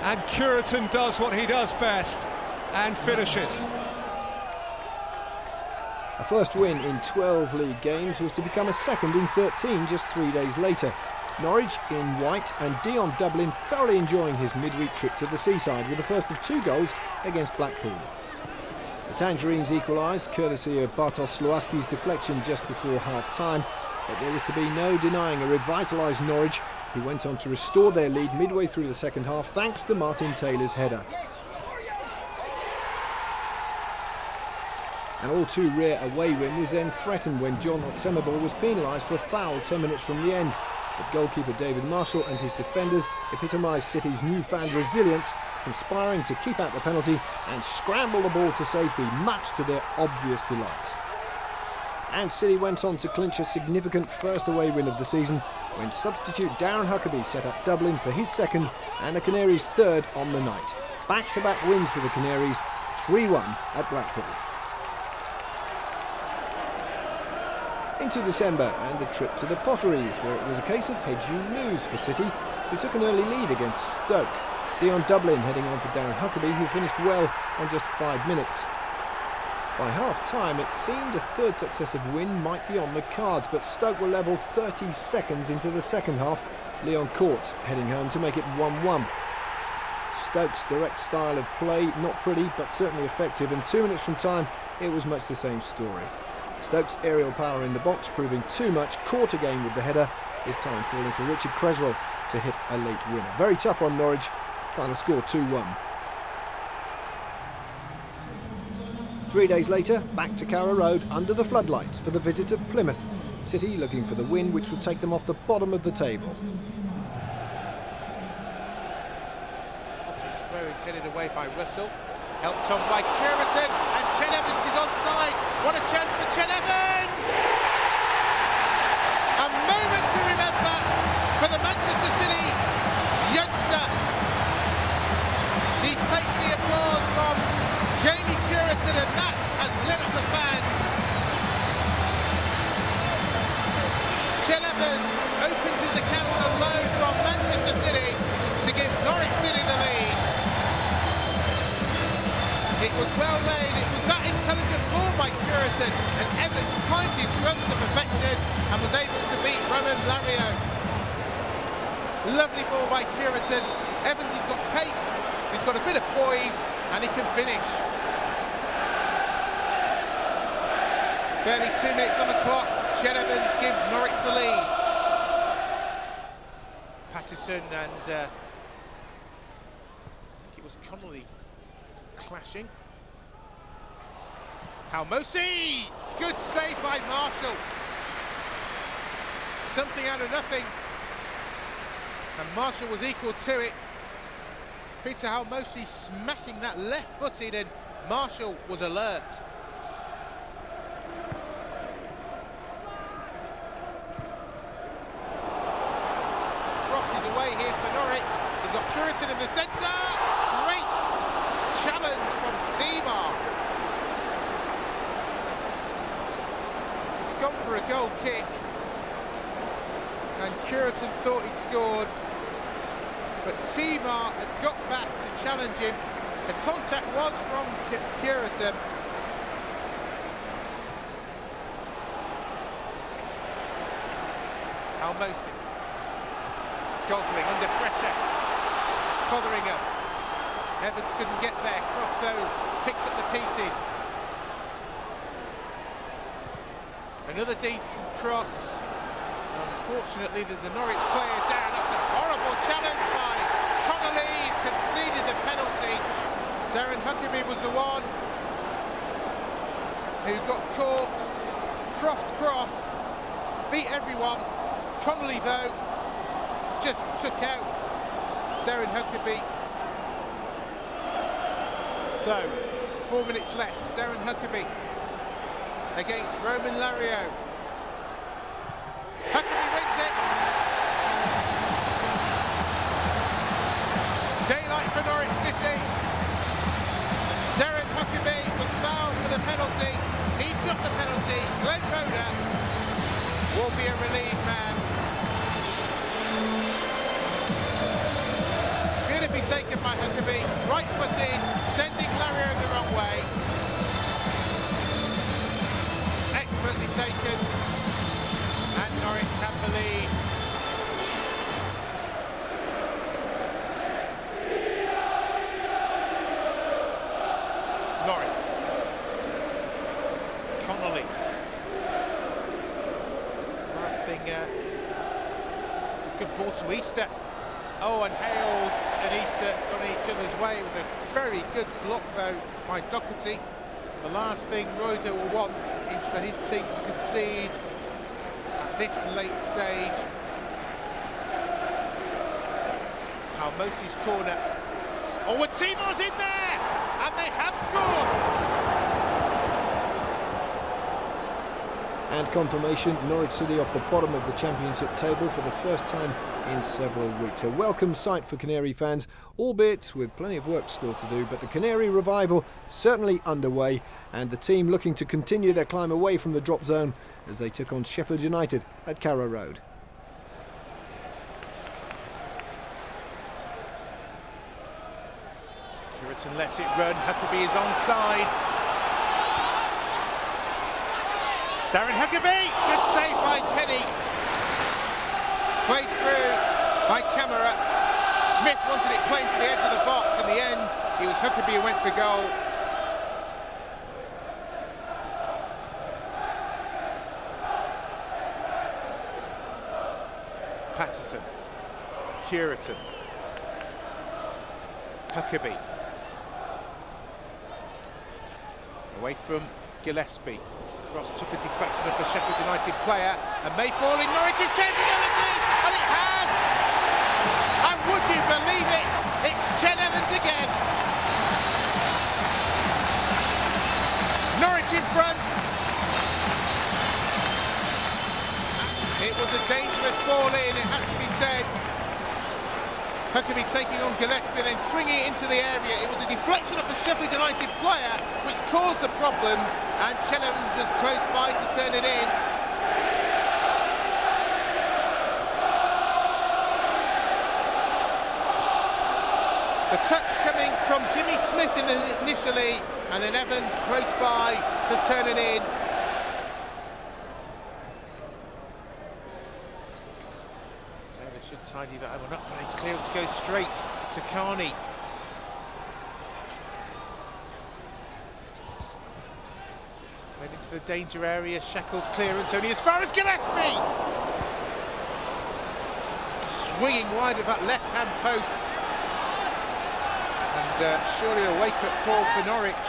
And Curitan does what he does best and finishes. A first win in 12 league games was to become a second in 13 just 3 days later. Norwich in white and Dion Dublin thoroughly enjoying his midweek trip to the seaside with the first of 2 goals against Blackpool. The Tangerines equalised courtesy of Bartosz Slowaski's deflection just before half-time, but there was to be no denying a revitalised Norwich who went on to restore their lead midway through the second half thanks to Martin Taylor's header. An all-too rare away win was then threatened when John Otsemabor was penalised for a foul 10 minutes from the end. But goalkeeper David Marshall and his defenders epitomised City's newfound resilience, conspiring to keep out the penalty and scramble the ball to safety, much to their obvious delight. And City went on to clinch a significant first away win of the season when substitute Darren Huckerby set up Dublin for his second and the Canaries' third on the night. Back-to-back wins for the Canaries, 3-1 at Blackpool. Into December and the trip to the Potteries, where it was a case of head you lose for City, who took an early lead against Stoke. Dion Dublin heading on for Darren Huckerby, who finished well on just 5 minutes. By half-time, it seemed a third successive win might be on the cards, but Stoke were level 30 seconds into the second half. Leon Court heading home to make it 1-1. Stoke's direct style of play, not pretty, but certainly effective, and 2 minutes from time, it was much the same story. Stoke's aerial power in the box proving too much, caught again with the header, this time falling for Richard Creswell to hit a late winner. Very tough on Norwich, final score 2-1. 3 days later, back to Carrow Road under the floodlights for the visit of Plymouth. City looking for the win which would take them off the bottom of the table. His throw is headed away by Russell. Helped on by Curitan, and Chen Evans is onside. What a chance for Chen Evans! A moment to remember for the Manchester City youngster. He takes the applause from Jamie Curitan, and that has lit up the fans. Chen Evans opens his account on loan from Manchester City to give Norwich City the lead. It was well made, it was that intelligent ball by Curitan, and Evans timed his run to perfection and was able to beat Roman Lario. Lovely ball by Curitan. Evans has got pace, he's got a bit of poise, and he can finish. Barely 2 minutes on the clock, Chen Evans gives Norwich the lead. Patterson and I think it was Connolly clashing. Halmosi! Good save by Marshall. Something out of nothing. And Marshall was equal to it. Peter Halmosi smacking that left-footed, and Marshall was alert. Croft is away here for Norwich. He's got Curitan in the centre. Great challenge from Timar. He's gone for a goal kick, and Curitan thought he'd scored, but Timar had got back to challenge him. The contact was from Curitan. Halmosi. Gosling under pressure. Fotheringham. Evans couldn't get there. Croft, though, picks up the pieces. Another decent cross. Unfortunately, there's a Norwich player down. That's a horrible challenge by Connolly. He's conceded the penalty. Darren Huckerby was the one who got caught. Croft's cross beat everyone. Connolly, though, just took out Darren Huckerby. So, 4 minutes left. Darren Huckerby against Roman Lario. Huckerby wins it. Daylight for Norwich City. Darren Huckerby was fouled for the penalty. He took the penalty. Glenn Roeder will be a relieved man. Beautifully taken by Huckerby. Right footed, sending Lario the wrong way. it's a good ball to Easter. Oh, and Hales and Easter on each other's way. It was a very good block, though, by Doherty. The last thing Roeder will want is for his team to concede at this late stage. Halmosi's corner. Oh, and Timor's in there! And they have scored! And confirmation, Norwich City off the bottom of the Championship table for the first time in several weeks. A welcome sight for Canary fans, albeit with plenty of work still to do, but the Canary revival certainly underway, and the team looking to continue their climb away from the drop zone as they took on Sheffield United at Carrow Road. Puritan lets it run, Huckerby is onside. Darren Huckerby, good save by Penny. Played through by Camera. Smith wanted it playing to the edge of the box. In the end, it was Huckerby who went for goal. Patterson, Puritan, Huckerby. Away from Gillespie. Cross took a deflection of the Sheffield United player and may fall in Norwich's capability, and it has! And would you believe it? It's Jen Evans again. Norwich in front. It was a dangerous ball in, it had to be said. Huckerby taking on Gillespie and then swinging it into the area. It was a deflection of the Sheffield United player which caused the problems, and Chen Evans was close by to turn it in. The touch coming from Jimmy Smith initially, and then Evans close by to turn it in. Should tidy that one up, but his clearance goes straight to Carney. Played into the danger area, Shackle's clearance only as far as Gillespie! Swinging wide of that left-hand post. And surely a wake-up call for Norwich.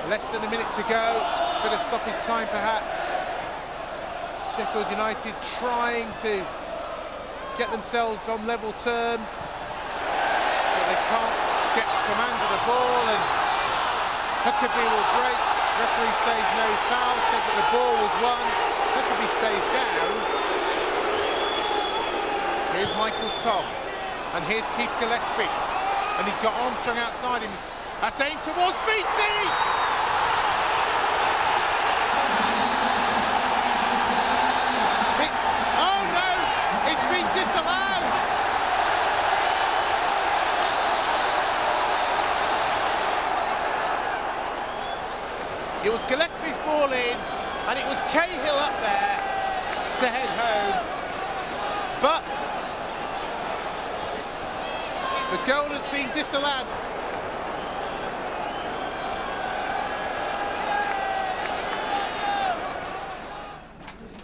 Less than a minute to go, bit of stoppage time perhaps. Sheffield United trying to get themselves on level terms, but they can't get command of the ball, and Huckerby will break. Referee says no foul, said that the ball was won. Huckerby stays down. Here's Michael Todd, and here's Keith Gillespie, and he's got Armstrong outside him. That's aimed towards Beattie! It's been disallowed! It was Gillespie's ball in, and it was Cahill up there to head home. But the goal has been disallowed.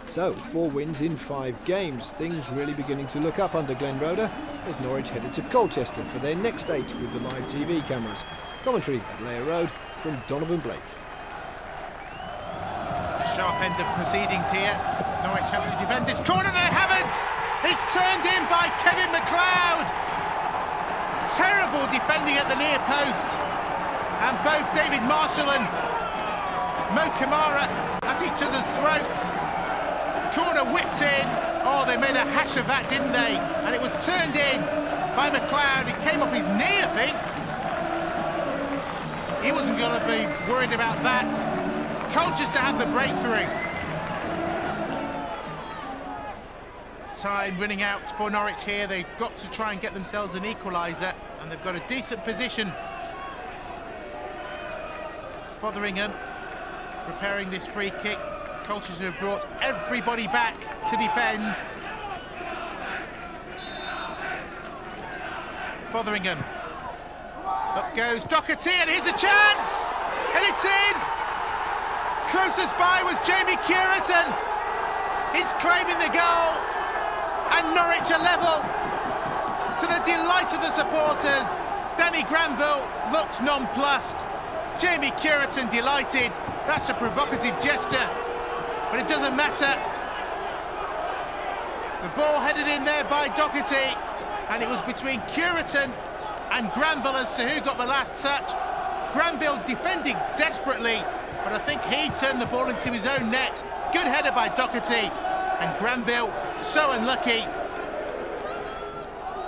So, 4 wins in 5 games. Things really beginning to look up under Glenn Roeder as Norwich headed to Colchester for their next date with the live TV cameras. Commentary at Layer Road from Donovan Blake. A sharp end of proceedings here. Norwich have to defend this corner, they haven't! It's turned in by Kevin McLeod! Terrible defending at the near post. And both David Marshall and Mo Kamara at each other's throats. Corner whipped in. Oh, they made a hash of that, didn't they? And it was turned in by McLeod. It came off his knee, I think. He wasn't going to be worried about that. Colchester had the breakthrough. Time running out for Norwich here. They've got to try and get themselves an equaliser, and they've got a decent position. Fotheringham preparing this free kick. Colchester have brought everybody back to defend. Fotheringham. Up goes Doherty, and here's a chance! And it's in! Closest by was Jamie Cureton. He's claiming the goal, and Norwich are level. To the delight of the supporters, Danny Granville looks nonplussed. Jamie Cureton delighted. That's a provocative gesture, but it doesn't matter. The ball headed in there by Doherty, and it was between Cureton and Granville as to who got the last touch. Granville defending desperately, but I think he turned the ball into his own net. Good header by Doherty, and Granville so unlucky.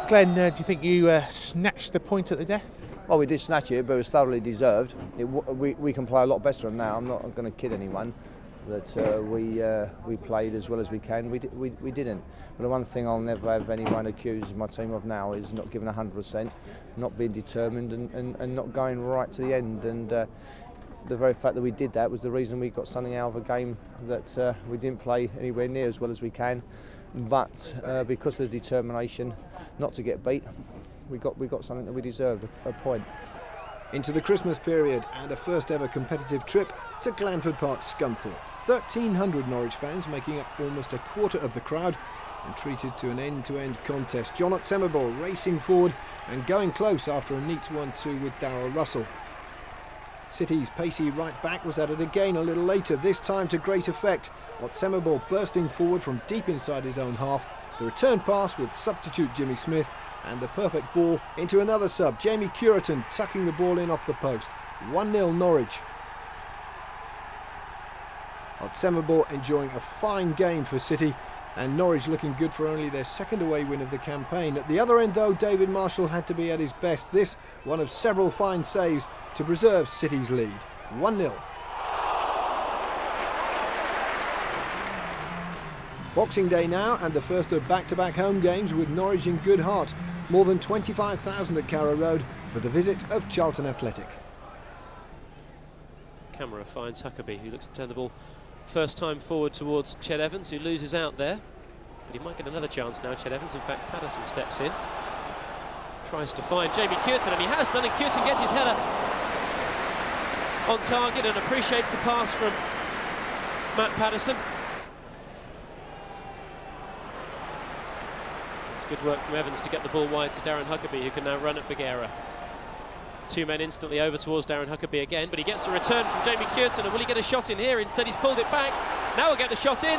Glenn, do you think you snatched the point at the death? Well, we did snatch it, but it was thoroughly deserved. We can play a lot better than now. I'm not going to kid anyone that we played as well as we can. We didn't. But the one thing I'll never have anyone accuse my team of now is not giving 100%, not being determined, and not going right to the end. And the very fact that we did that was the reason we got something out of a game that we didn't play anywhere near as well as we can. But because of the determination not to get beat, we got something that we deserved, a point. Into the Christmas period and a first ever competitive trip to Glanford Park, Scunthorpe. 1,300 Norwich fans making up almost a quarter of the crowd and treated to an end-to-end contest. John Otsembor racing forward and going close after a neat 1-2 with Darrell Russell. City's pacey right back was at it again a little later, this time to great effect. Otsembor bursting forward from deep inside his own half. The return pass with substitute Jimmy Smith, and the perfect ball into another sub, Jamie Cureton tucking the ball in off the post. 1-0 Norwich. Otsembor enjoying a fine game for City, and Norwich looking good for only their second away win of the campaign. At the other end though, David Marshall had to be at his best. This one of several fine saves to preserve City's lead. 1-0. Boxing Day now, and the first of back-to-back home games with Norwich in good heart. More than 25,000 at Carrow Road for the visit of Charlton Athletic. Camera finds Huckerby, who looks to turn the ball first time forward towards Ched Evans, who loses out there. But he might get another chance now, Ched Evans. In fact, Patterson steps in. Tries to find Jamie Cureton, and he has done, and Cureton gets his header on target and appreciates the pass from Matt Patterson. Good work from Evans to get the ball wide to Darren Huckerby, who can now run at Bagheera. Two men instantly over towards Darren Huckerby again, but he gets the return from Jamie Cureton, and will he get a shot in here? Instead he's pulled it back. Now he'll get the shot in.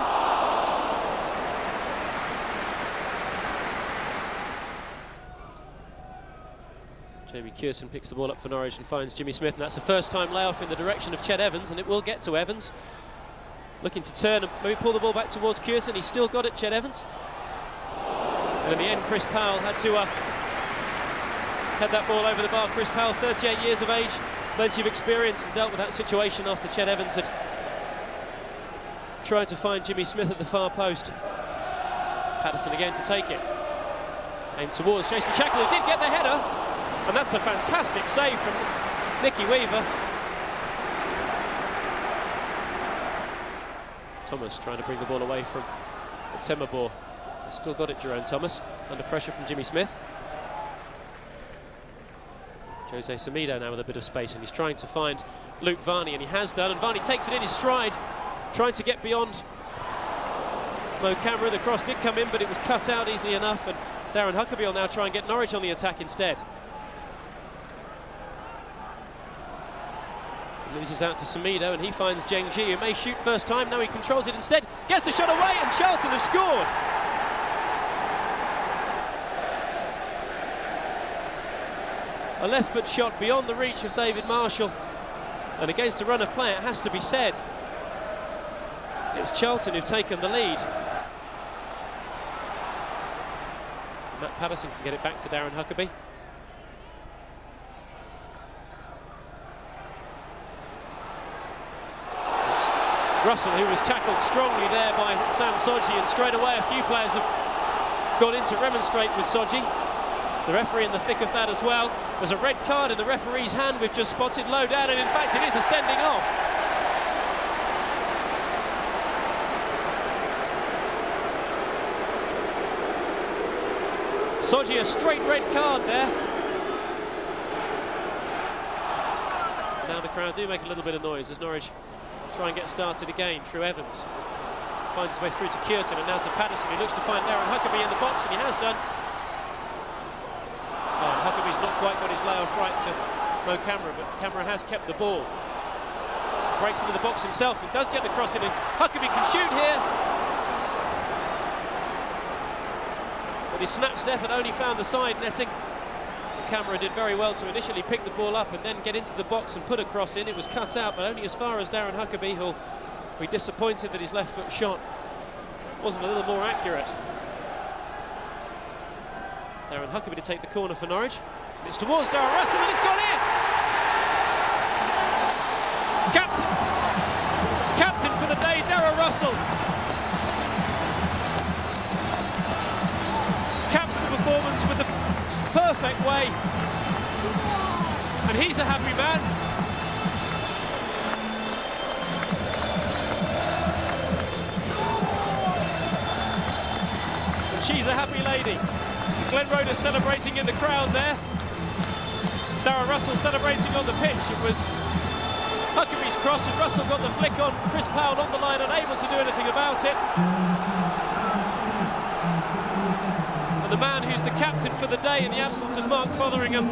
Jamie Cureton picks the ball up for Norwich and finds Jimmy Smith, and that's a first time layoff in the direction of Ched Evans, and it will get to Evans. Looking to turn and maybe pull the ball back towards Cureton. He's still got it, Ched Evans. And in the end, Chris Powell had to head that ball over the bar. Chris Powell, 38 years of age, plenty of experience, and dealt with that situation after Ched Evans had tried to find Jimmy Smith at the far post. Patterson again to take it. Aimed towards Jason Shackle, who did get the header, and that's a fantastic save from Nicky Weaver. Thomas trying to bring the ball away from Otsembor. Still got it, Jerome Thomas, under pressure from Jimmy Smith. Jose Semedo now with a bit of space, and he's trying to find Luke Varney, and he has done, and Varney takes it in his stride, trying to get beyond Mo Camera. The cross did come in, but it was cut out easily enough, and Darren Huckerby will now try and get Norwich on the attack instead. He loses out to Semedo, and he finds Zheng Ji, who may shoot first time. Now he controls it instead, gets the shot away, and Charlton have scored. A left foot shot beyond the reach of David Marshall, and against the run of play, it has to be said, it's Charlton who've taken the lead. Matt Patterson can get it back to Darren Huckerby. It's Russell, who was tackled strongly there by Sam Sodji, and straight away a few players have gone in to remonstrate with Sodji. The referee in the thick of that as well. There's a red card in the referee's hand we've just spotted low down, and in fact it is a sending off. Sodji, a straight red card there. Now the crowd do make a little bit of noise as Norwich try and get started again through Evans. Finds his way through to Cureton and now to Patterson. He looks to find Darren Huckerby in the box, and he has done. Oh, Huckerby's not quite got his layoff right to Mo Camera, but Camera has kept the ball. Breaks into the box himself and does get the cross in, and Huckerby can shoot here. But his snatched effort only found the side netting. Camera did very well to initially pick the ball up and then get into the box and put a cross in. It was cut out, but only as far as Darren Huckerby, who'll be disappointed that his left foot shot wasn't a little more accurate. Darren Huckerby to take the corner for Norwich. It's towards Darren Russell and it's gone in! Captain for the day, Darren Russell. Caps the performance with the perfect way. And he's a happy man. She's a happy lady. Glen Road is celebrating in the crowd there. Darren Russell celebrating on the pitch. It was Huckerby's cross and Russell got the flick on. Chris Powell on the line, unable to do anything about it. And the man who's the captain for the day in the absence of Mark Fotheringham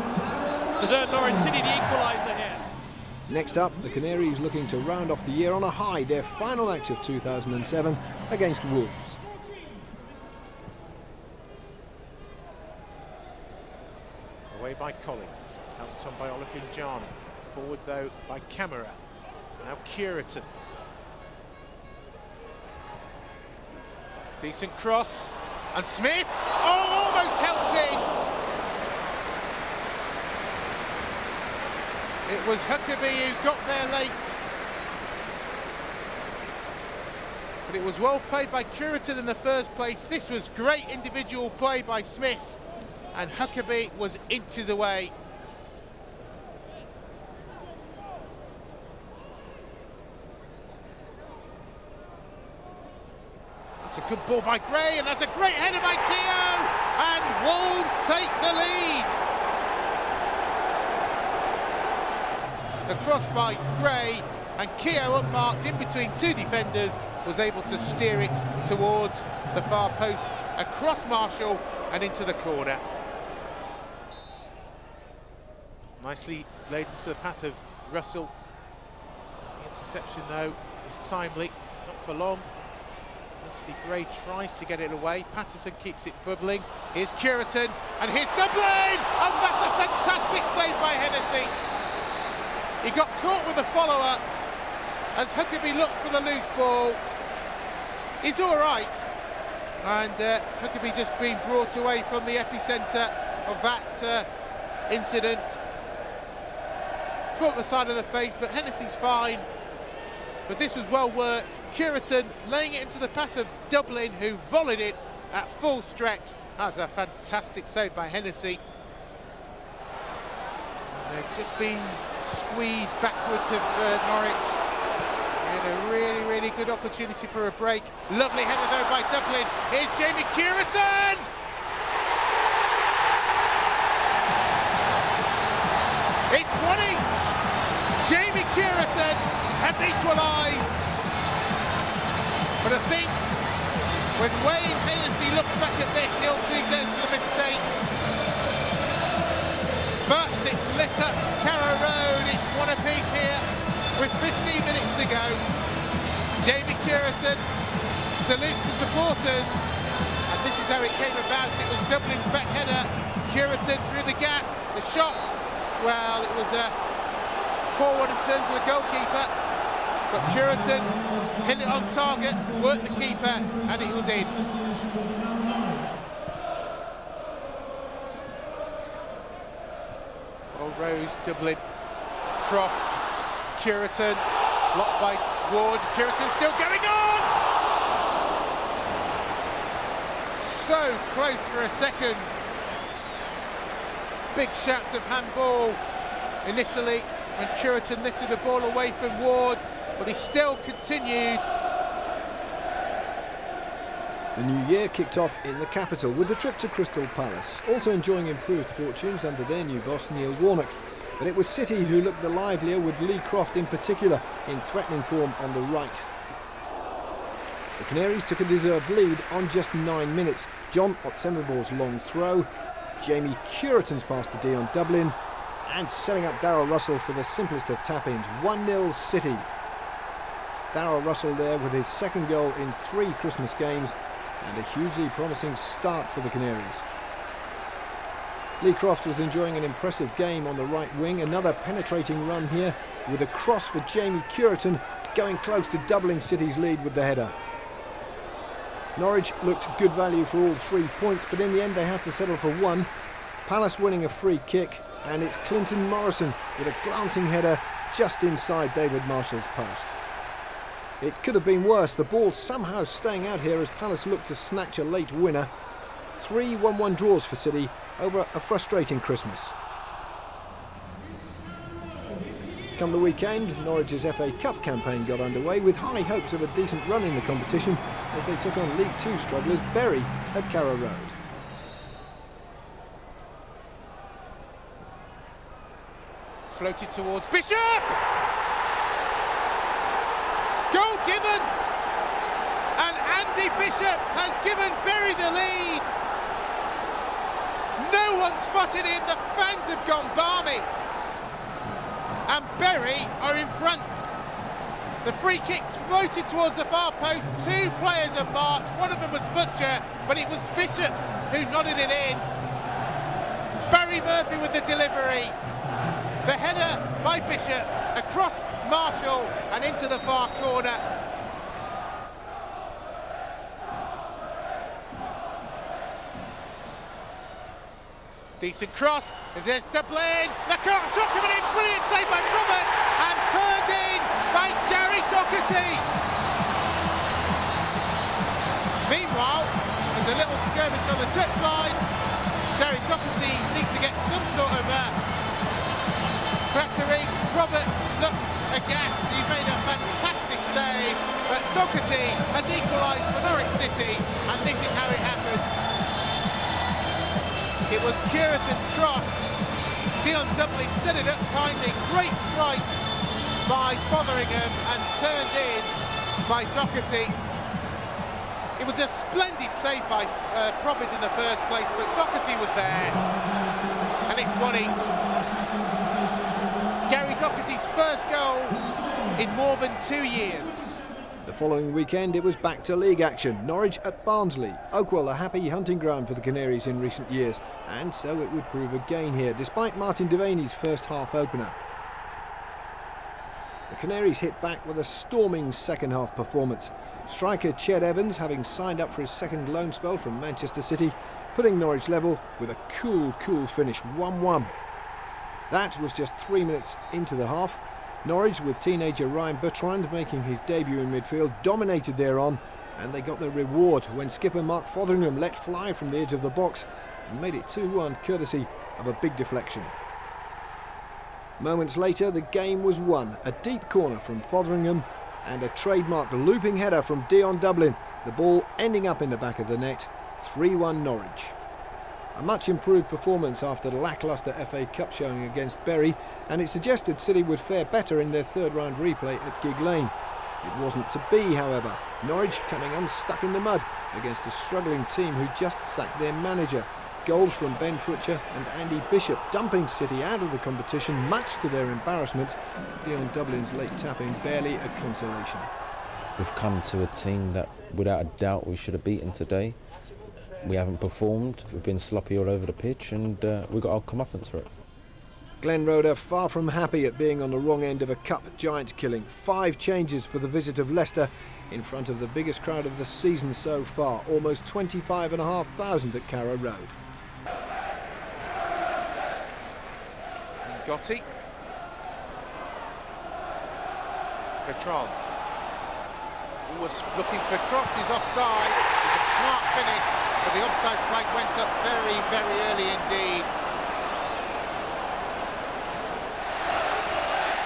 has earned Norwich City the equaliser here. Next up, the Canaries looking to round off the year on a high, their final match of 2007 against Wolves. Away by Collins, helped on by Olufinjana. Forward though by Camera. Now Cureton. Decent cross. And Smith, oh, almost helped in. It was Huckerby who got there late. But it was well played by Cureton in the first place. This was great individual play by Smith. And Huckerby was inches away. That's a good ball by Gray, and that's a great header by Keogh, and Wolves take the lead. The cross by Gray, and Keogh, unmarked in between two defenders, was able to steer it towards the far post, across Marshall and into the corner. Nicely laid into the path of Russell. The interception though is timely, not for long. Actually, Gray tries to get it away. Patterson keeps it bubbling. Here's Cureton, and here's Dublin! And that's a fantastic save by Hennessy. He got caught with a follow-up as Huckerby looked for the loose ball. He's all right. And Huckerby just being brought away from the epicentre of that incident. Caught the side of the face, but Hennessy's fine. But this was well worked. Cureton laying it into the path of Dublin, who volleyed it at full stretch. That's a fantastic save by Hennessy. And they've just been squeezed backwards of Norwich. And a really, really good opportunity for a break. Lovely header though by Dublin. Here's Jamie Cureton! It's 1-each. Jamie Cureton has equalised. But I think when Wayne Hennessy looks back at this, he'll think there's a mistake. But it's lit up Carrow Road. It's one apiece here with 15 minutes to go. Jamie Cureton salutes the supporters. And this is how it came about. It was Dublin's back header. Cureton through the gap. The shot, well, it was a poor one in terms of the goalkeeper. But Cureton hit it on target, worked the keeper, and it was in. Old Rose, Dublin, Croft, Cureton, blocked by Ward. Cureton still going on! So close for a second. Big shouts of handball initially when Cureton lifted the ball away from Ward, but he still continued. The new year kicked off in the capital with the trip to Crystal Palace, also enjoying improved fortunes under their new boss Neil Warnock. But it was City who looked the livelier, with Lee Croft in particular in threatening form on the right. The Canaries took a deserved lead on just 9 minutes. John Otsemivor's long throw, Jamie Curitan's pass to Dion Dublin, and setting up Darrell Russell for the simplest of tap-ins. 1-0 City. Darrell Russell there with his second goal in 3 Christmas games, and a hugely promising start for the Canaries. Lee Croft was enjoying an impressive game on the right wing. Another penetrating run here with a cross for Jamie Curitan, going close to doubling City's lead with the header. Norwich looked good value for all 3 points, but in the end they had to settle for 1. Palace winning a free kick, and it's Clinton Morrison with a glancing header just inside David Marshall's post. It could have been worse, the ball somehow staying out here as Palace looked to snatch a late winner. 3 1-1 draws for City over a frustrating Christmas. Come the weekend, Norwich's FA Cup campaign got underway with high hopes of a decent run in the competition as they took on League 2 strugglers Bury at Carrow Road. Floated towards Bishop! Goal given! And Andy Bishop has given Bury the lead! No one spotted him, the fans have gone balmy! And Bury are in front. The free kick floated towards the far post. 2 players have marked. One of them was Butcher, but it was Bishop who nodded it in. Barry Murphy with the delivery. The header by Bishop across Marshall and into the far corner. Decent cross, there's Dublin, the shot coming in, brilliant save by Robert, and turned in by Gary Doherty. Meanwhile, there's a little skirmish on the touchline. Gary Doherty seemed to get some sort of battering. Robert looks aghast, he made a fantastic save, but Doherty has equalised for Norwich City, and this is how it happened. It was Curitan's cross. Dion Dublins set it up kindly. Great strike by Fotheringham and turned in by Doherty. It was a splendid save by Profit in the first place, but Doherty was there. And it's 1 each. Gary Doherty's first goal in more than 2 years. The following weekend it was back to league action. Norwich at Barnsley. Oakwell a happy hunting ground for the Canaries in recent years, and so it would prove again here, despite Martin Devaney's first half opener. The Canaries hit back with a storming second half performance. Striker Ched Evans, having signed up for his second loan spell from Manchester City, putting Norwich level with a cool finish, 1-1. That was just 3 minutes into the half. Norwich, with teenager Ryan Bertrand making his debut in midfield, dominated thereon, and they got their reward when skipper Mark Fotheringham let fly from the edge of the box and made it 2-1 courtesy of a big deflection. Moments later the game was won. A deep corner from Fotheringham and a trademark looping header from Dion Dublin, the ball ending up in the back of the net. 3-1 Norwich. A much improved performance after the lacklustre FA Cup showing against Bury, and it suggested City would fare better in their third round replay at Gig Lane. It wasn't to be, however. Norwich coming unstuck in the mud against a struggling team who just sacked their manager. Goals from Ben Futcher and Andy Bishop dumping City out of the competition, much to their embarrassment. Dion Dublin's late tap-in barely a consolation. We've come to a team that without a doubt we should have beaten today. We haven't performed, we've been sloppy all over the pitch, and we've got our comeuppance for it. Glenn Road are far from happy at being on the wrong end of a cup giant killing. 5 changes for the visit of Leicester in front of the biggest crowd of the season so far, almost 25,500 at Carrow Road. Gotti. Bertrand. Was looking for Croft, who's offside. It's a smart finish, but the offside flag went up very, very early indeed.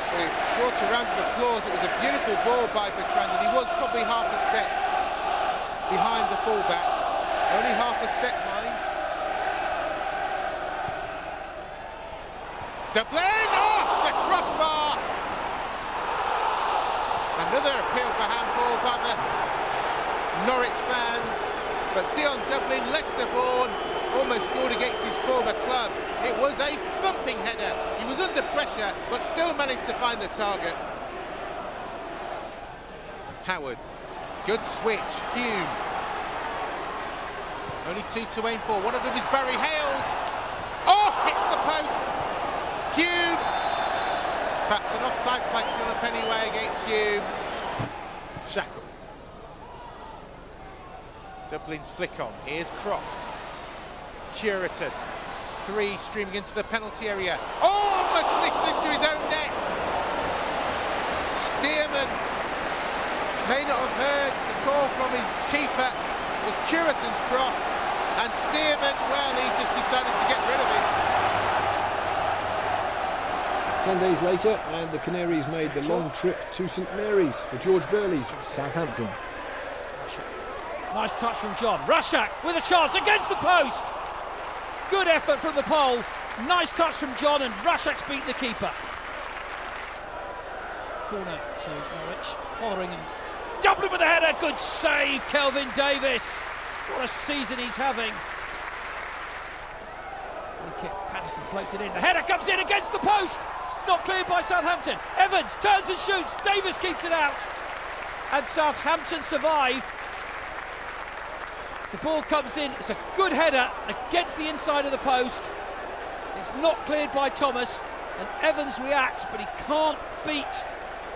Well, it brought a round of applause. It was a beautiful ball by Bertrand, and he was probably half a step behind the fullback. Only half a step, mind. Dublin! Oh! Another appeal for handball by the Norwich fans, but Dion Dublin, Leicester-born, almost scored against his former club. It was a thumping header. He was under pressure, but still managed to find the target. Howard, good switch, Hume. Only two to aim for. One of them is Barry Hales. Oh, hits the post. Hume. In fact, an offside flag's gone up anyway against Hume. Shackle. Dublin's flick on. Here's Croft. Curitan. Three streaming into the penalty area. Oh, almost lifts into his own net. Stearman may not have heard the call from his keeper. It was Curitan's cross, and Stearman, well, he just decided to get rid of it. 10 days later, and the Canaries made the long trip to St Mary's for George Burley's Southampton. Nice touch from John. Rashak with a chance against the post. Good effort from the pole. Nice touch from John, and Rashak's beat the keeper. Corner to Norwich. Fotheringham. Dublin with a header. Good save, Kelvin Davis. What a season he's having. Free kick. Patterson floats it in. The header comes in against the post. It's not cleared by Southampton. Evans turns and shoots. Davis keeps it out. And Southampton survive. The ball comes in. It's a good header against the inside of the post. It's not cleared by Thomas. And Evans reacts, but he can't beat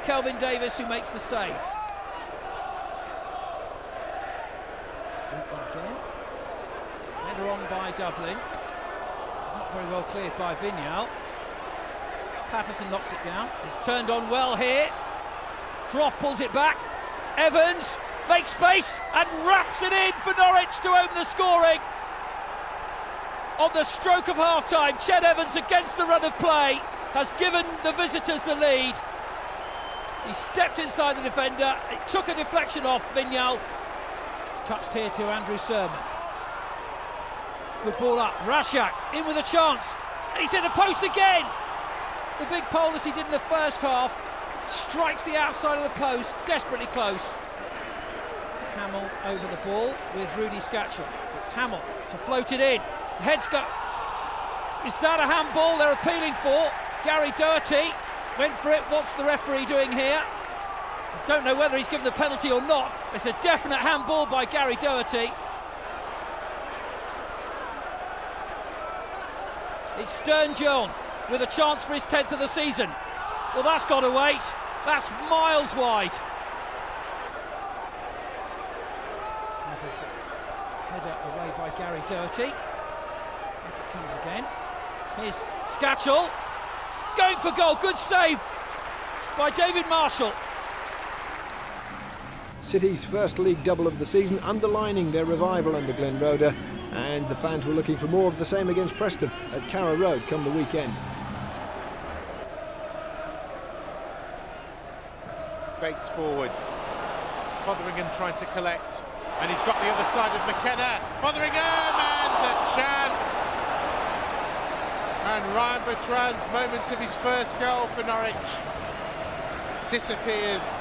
Kelvin Davis, who makes the save. Again. Header on by Dublin. Not very well cleared by Vignal. Patterson knocks it down. It's turned on well here. Croft pulls it back. Evans makes space and wraps it in for Norwich to open the scoring. On the stroke of half-time, Ched Evans, against the run of play, has given the visitors the lead. He stepped inside the defender. It took a deflection off Vignal. Touched here to Andrew Sermon. Good ball up. Rashak in with a chance. And he's hit the post again. The big pole, as he did in the first half, strikes the outside of the post, desperately close. Hamill over the ball with Rudy Scatchell. It's Hamill to float it in. Heads go. Is that a handball they're appealing for? Gary Doherty went for it. What's the referee doing here? I don't know whether he's given the penalty or not. It's a definite handball by Gary Doherty. It's Stern John with a chance for his 10th of the season. Well, that's got to wait. That's miles wide. Header away by Gary Doherty. Back it comes again. Here's Scatchell. Going for goal. Good save by David Marshall. City's first league double of the season, underlining their revival under Glenn Roeder, and the fans were looking for more of the same against Preston at Carrow Road come the weekend. Bates forward. Fotheringham trying to collect, and he's got the other side of McKenna. Fotheringham, and the chance. And Ryan Bertrand's moment of his first goal for Norwich disappears.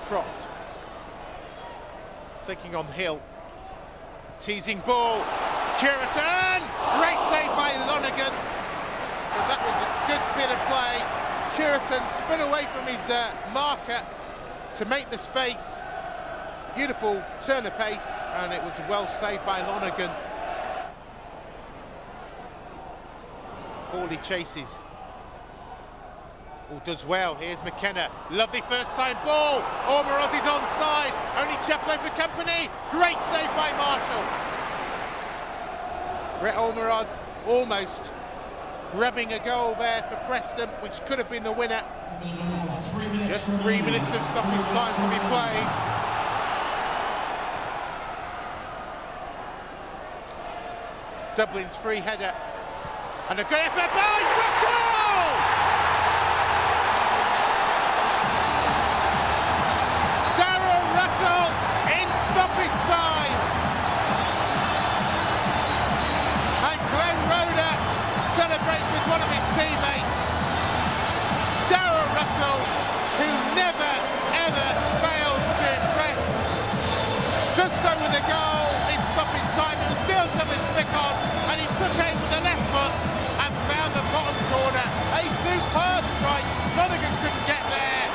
Croft taking on Hill. Teasing ball. Curitan! Great save by Lonergan. But that was a good bit of play. Curitan spun away from his marker to make the space. Beautiful turn of pace, and it was well saved by Lonergan. Hawley chases. Oh, does well. Here's McKenna. Lovely first time ball. Ormerod is onside. Only Chaplow for company. Great save by Marshall. Brett Ormerod almost grabbing a goal there for Preston, which could have been the winner. Just 3 minutes of stoppage time to be played. Dublin's free header. And a good effort by Russell! Darren Russell in stoppage time. And Darren Russell, who never, ever fails to impress, does so with a goal in stoppage time. It was Dion Dublins flick on, and he took aim with the left foot and found the bottom corner. A superb strike. Nottingham couldn't get there,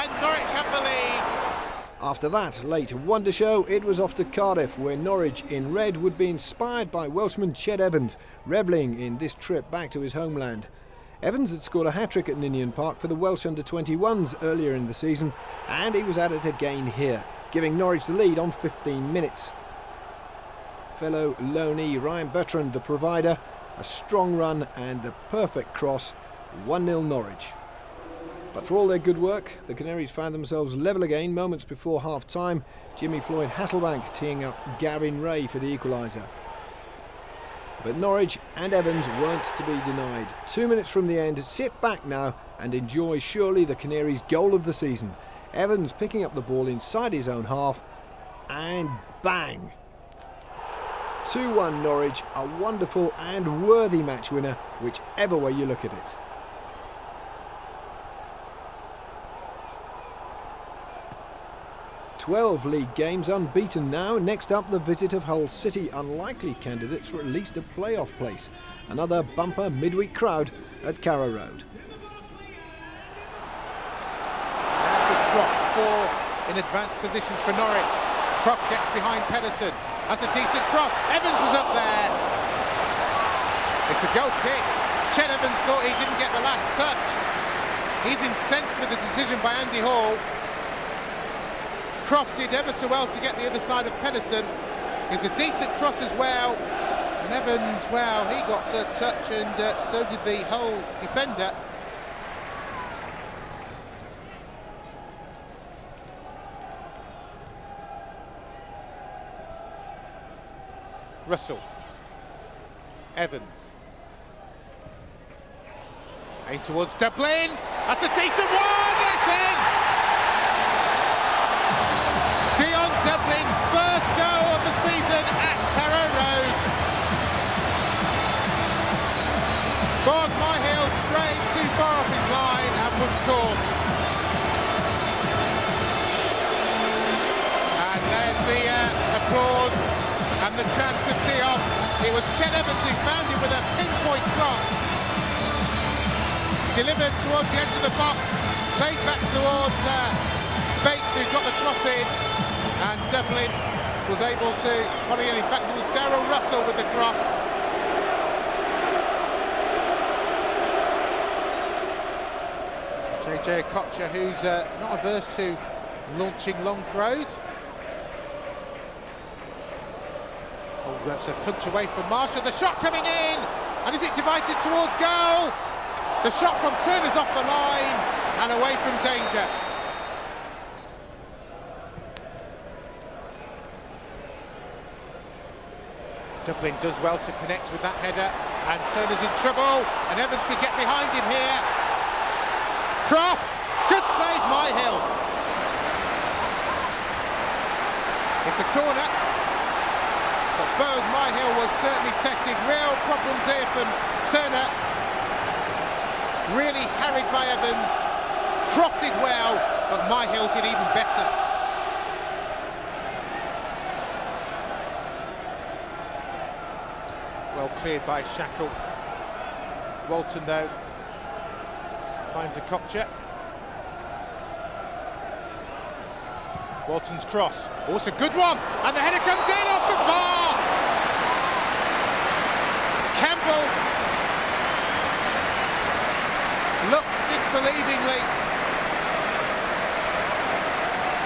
and Norwich have the lead. After that late wonder show, it was off to Cardiff, where Norwich in red would be inspired by Welshman Ched Evans, revelling in this trip back to his homeland. Evans had scored a hat-trick at Ninian Park for the Welsh under-21s earlier in the season, and he was at it again here, giving Norwich the lead on 15 minutes. Fellow loanee Ryan Bertrand, the provider, a strong run and the perfect cross, 1-0 Norwich. But for all their good work, the Canaries found themselves level again moments before half-time. Jimmy Floyd Hasselbank teeing up Gavin Ray for the equaliser. But Norwich and Evans weren't to be denied. 2 minutes from the end, sit back now and enjoy surely the Canaries' goal of the season. Evans picking up the ball inside his own half, and bang! 2-1 Norwich, a wonderful and worthy match winner, whichever way you look at it. "12 league games unbeaten now. Next up, the visit of Hull City, unlikely candidates for at least a playoff place. Another bumper midweek crowd at Carrow Road. There's the drop, 4 in advanced positions for Norwich. Croft gets behind Pedersen. That's a decent cross. Evans was up there. It's a goal kick. Ched Evans thought he didn't get the last touch. He's incensed with the decision by Andy Hall. Croft did ever so well to get the other side of Pedersen. It's a decent cross as well. And Evans, well, he got a touch, and so did the Hull defender. Russell. Evans. Aim towards Dublin. That's a decent one. That's in. Dion Dublin's first goal of the season at Carrow Road. Bars Myhill strayed too far off his line and was caught. And there's the applause and the chance of Dion. It was Ched Evans who found him with a pinpoint cross. Delivered towards the edge of the box, played back towards Bates, who got the cross in, and Dublin was able to volley in. In fact, it was Darren Russell with the cross. JJ Okocha, who's not averse to launching long throws. Oh, that's a punch away from Marshall. The shot coming in, and is it divided towards goal? The shot from Turner's off the line and away from danger. Dublin does well to connect with that header, and Turner's in trouble, and Evans could get behind him here. Croft, good save, Myhill. It's a corner, but Bowes Myhill was certainly testing real problems here from Turner. Really harried by Evans. Croft did well, but Myhill did even better. Well cleared by Shackle. Walton, though, finds Okocha. Walton's cross. Oh, it's a good one, and the header comes in off the bar. Campbell looks disbelievingly.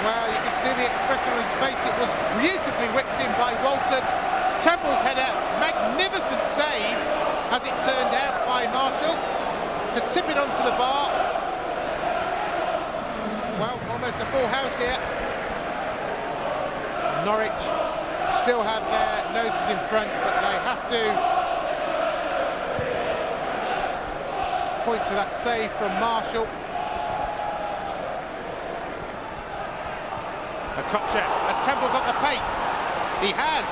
Well, you can see the expression on his face. It was beautifully whipped in by Walton. Campbell's header, magnificent save, as it turned out, by Marshall to tip it onto the bar. Well, almost a full house here. Norwich still have their noses in front, but they have to point to that save from Marshall. Okocha, has Campbell got the pace? He has.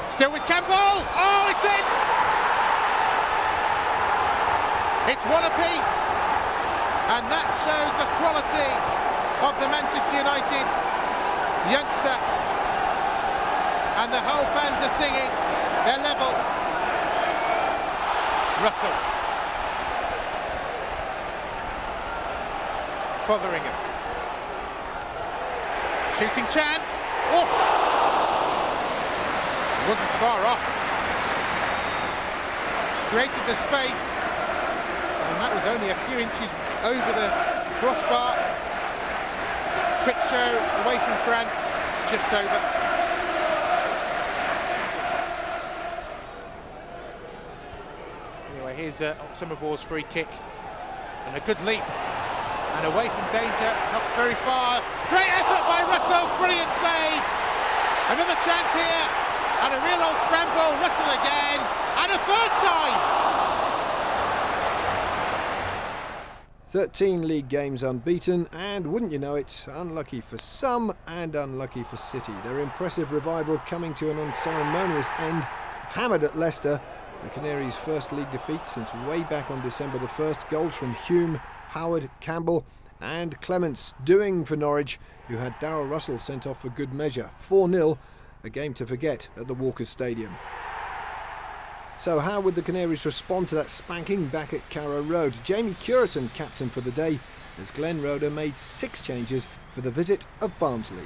Still with Campbell. Oh, it's in! It's one apiece, and that shows the quality of the Manchester United youngster. And the whole fans are singing. They're level. Russell. Fotheringham. Shooting chance. Oh! Wasn't far off. Created the space. And that was only a few inches over the crossbar. Quick show away from France. Just over. Anyway, here's Summerbore's free kick. And a good leap. And away from danger, not very far. Great effort by Russell, brilliant save. Another chance here, and a real old scramble. Russell again, and a third time. 13 league games unbeaten, and wouldn't you know it, unlucky for some and unlucky for City. Their impressive revival coming to an unceremonious end, hammered at Leicester. The Canaries' first league defeat since way back on December the 1st. Goals from Hume, Howard, Campbell and Clements doing for Norwich, who had Darren Russell sent off for good measure. 4-0, a game to forget at the Walkers Stadium. So how would the Canaries respond to that spanking back at Carrow Road? Jamie Curitan captain for the day, as Glenn Roeder made 6 changes for the visit of Barnsley.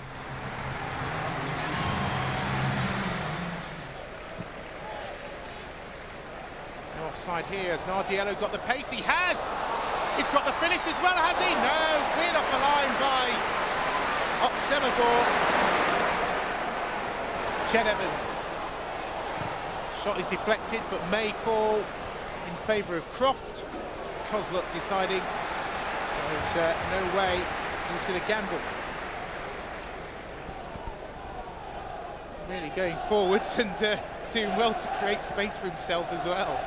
No offside here, as Nardiello got the pace. He has! He's got the finish as well, has he? No, cleared off the line by Oxemabor. Ched Evans. Shot is deflected, but may fall in favour of Croft. Kozluk deciding there's no way he was going to gamble. Really going forwards and doing well to create space for himself as well.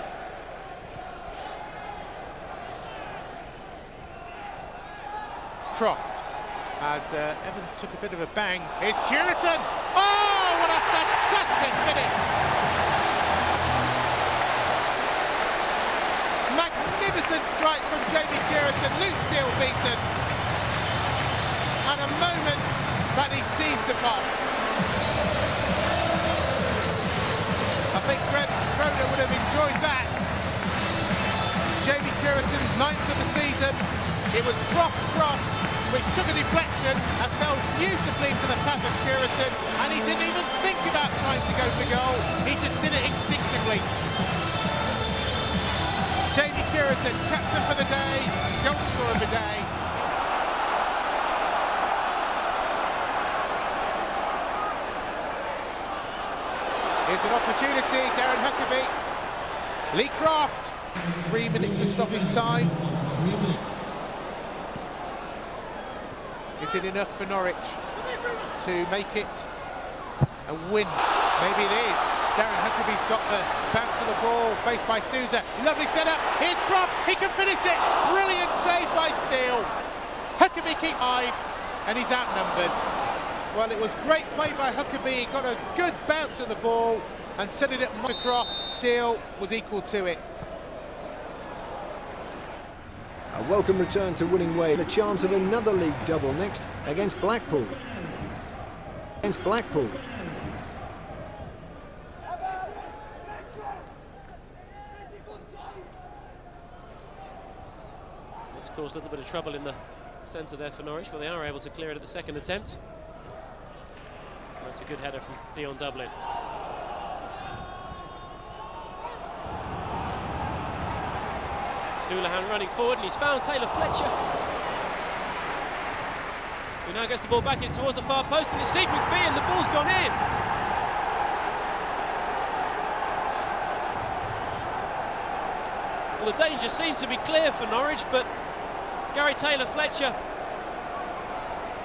Croft, as Evans took a bit of a bang. Here's Curitan! Oh, what a fantastic finish! Magnificent strike from Jamie Curitan, loose steel beaten. And a moment that he seized upon. I think Roeder would have enjoyed that. Jamie Curitan's 9th of the season. It was Croft's cross, which took a deflection and fell beautifully to the path of Curitan, and he didn't even think about trying to go for goal. He just did it instinctively. Jamie Curitan, captain for the day, goal scorer of the day. Here's an opportunity, Darren Huckerby. Lee Croft, 3 minutes of stoppage time. Is it enough for Norwich to make it a win? Maybe it is. Darren Huckerby's got the bounce of the ball, faced by Sousa. Lovely setup. Here's Croft. He can finish it. Brilliant save by Steele. Huckerby keeps 5, and he's outnumbered. Well, it was great play by Huckerby. He got a good bounce of the ball and set it up to Croft. Steele was equal to it. A welcome return to winning way. The chance of another league double next against Blackpool. It's caused a little bit of trouble in the centre there for Norwich, but they are able to clear it at the second attempt. That's a good header from Dion Dublin. Houlihan running forward, and he's found Taylor Fletcher, who now gets the ball back in towards the far post, and it's Steve McPhee, and the ball's gone in. Well, the danger seemed to be clear for Norwich, but Gary Taylor Fletcher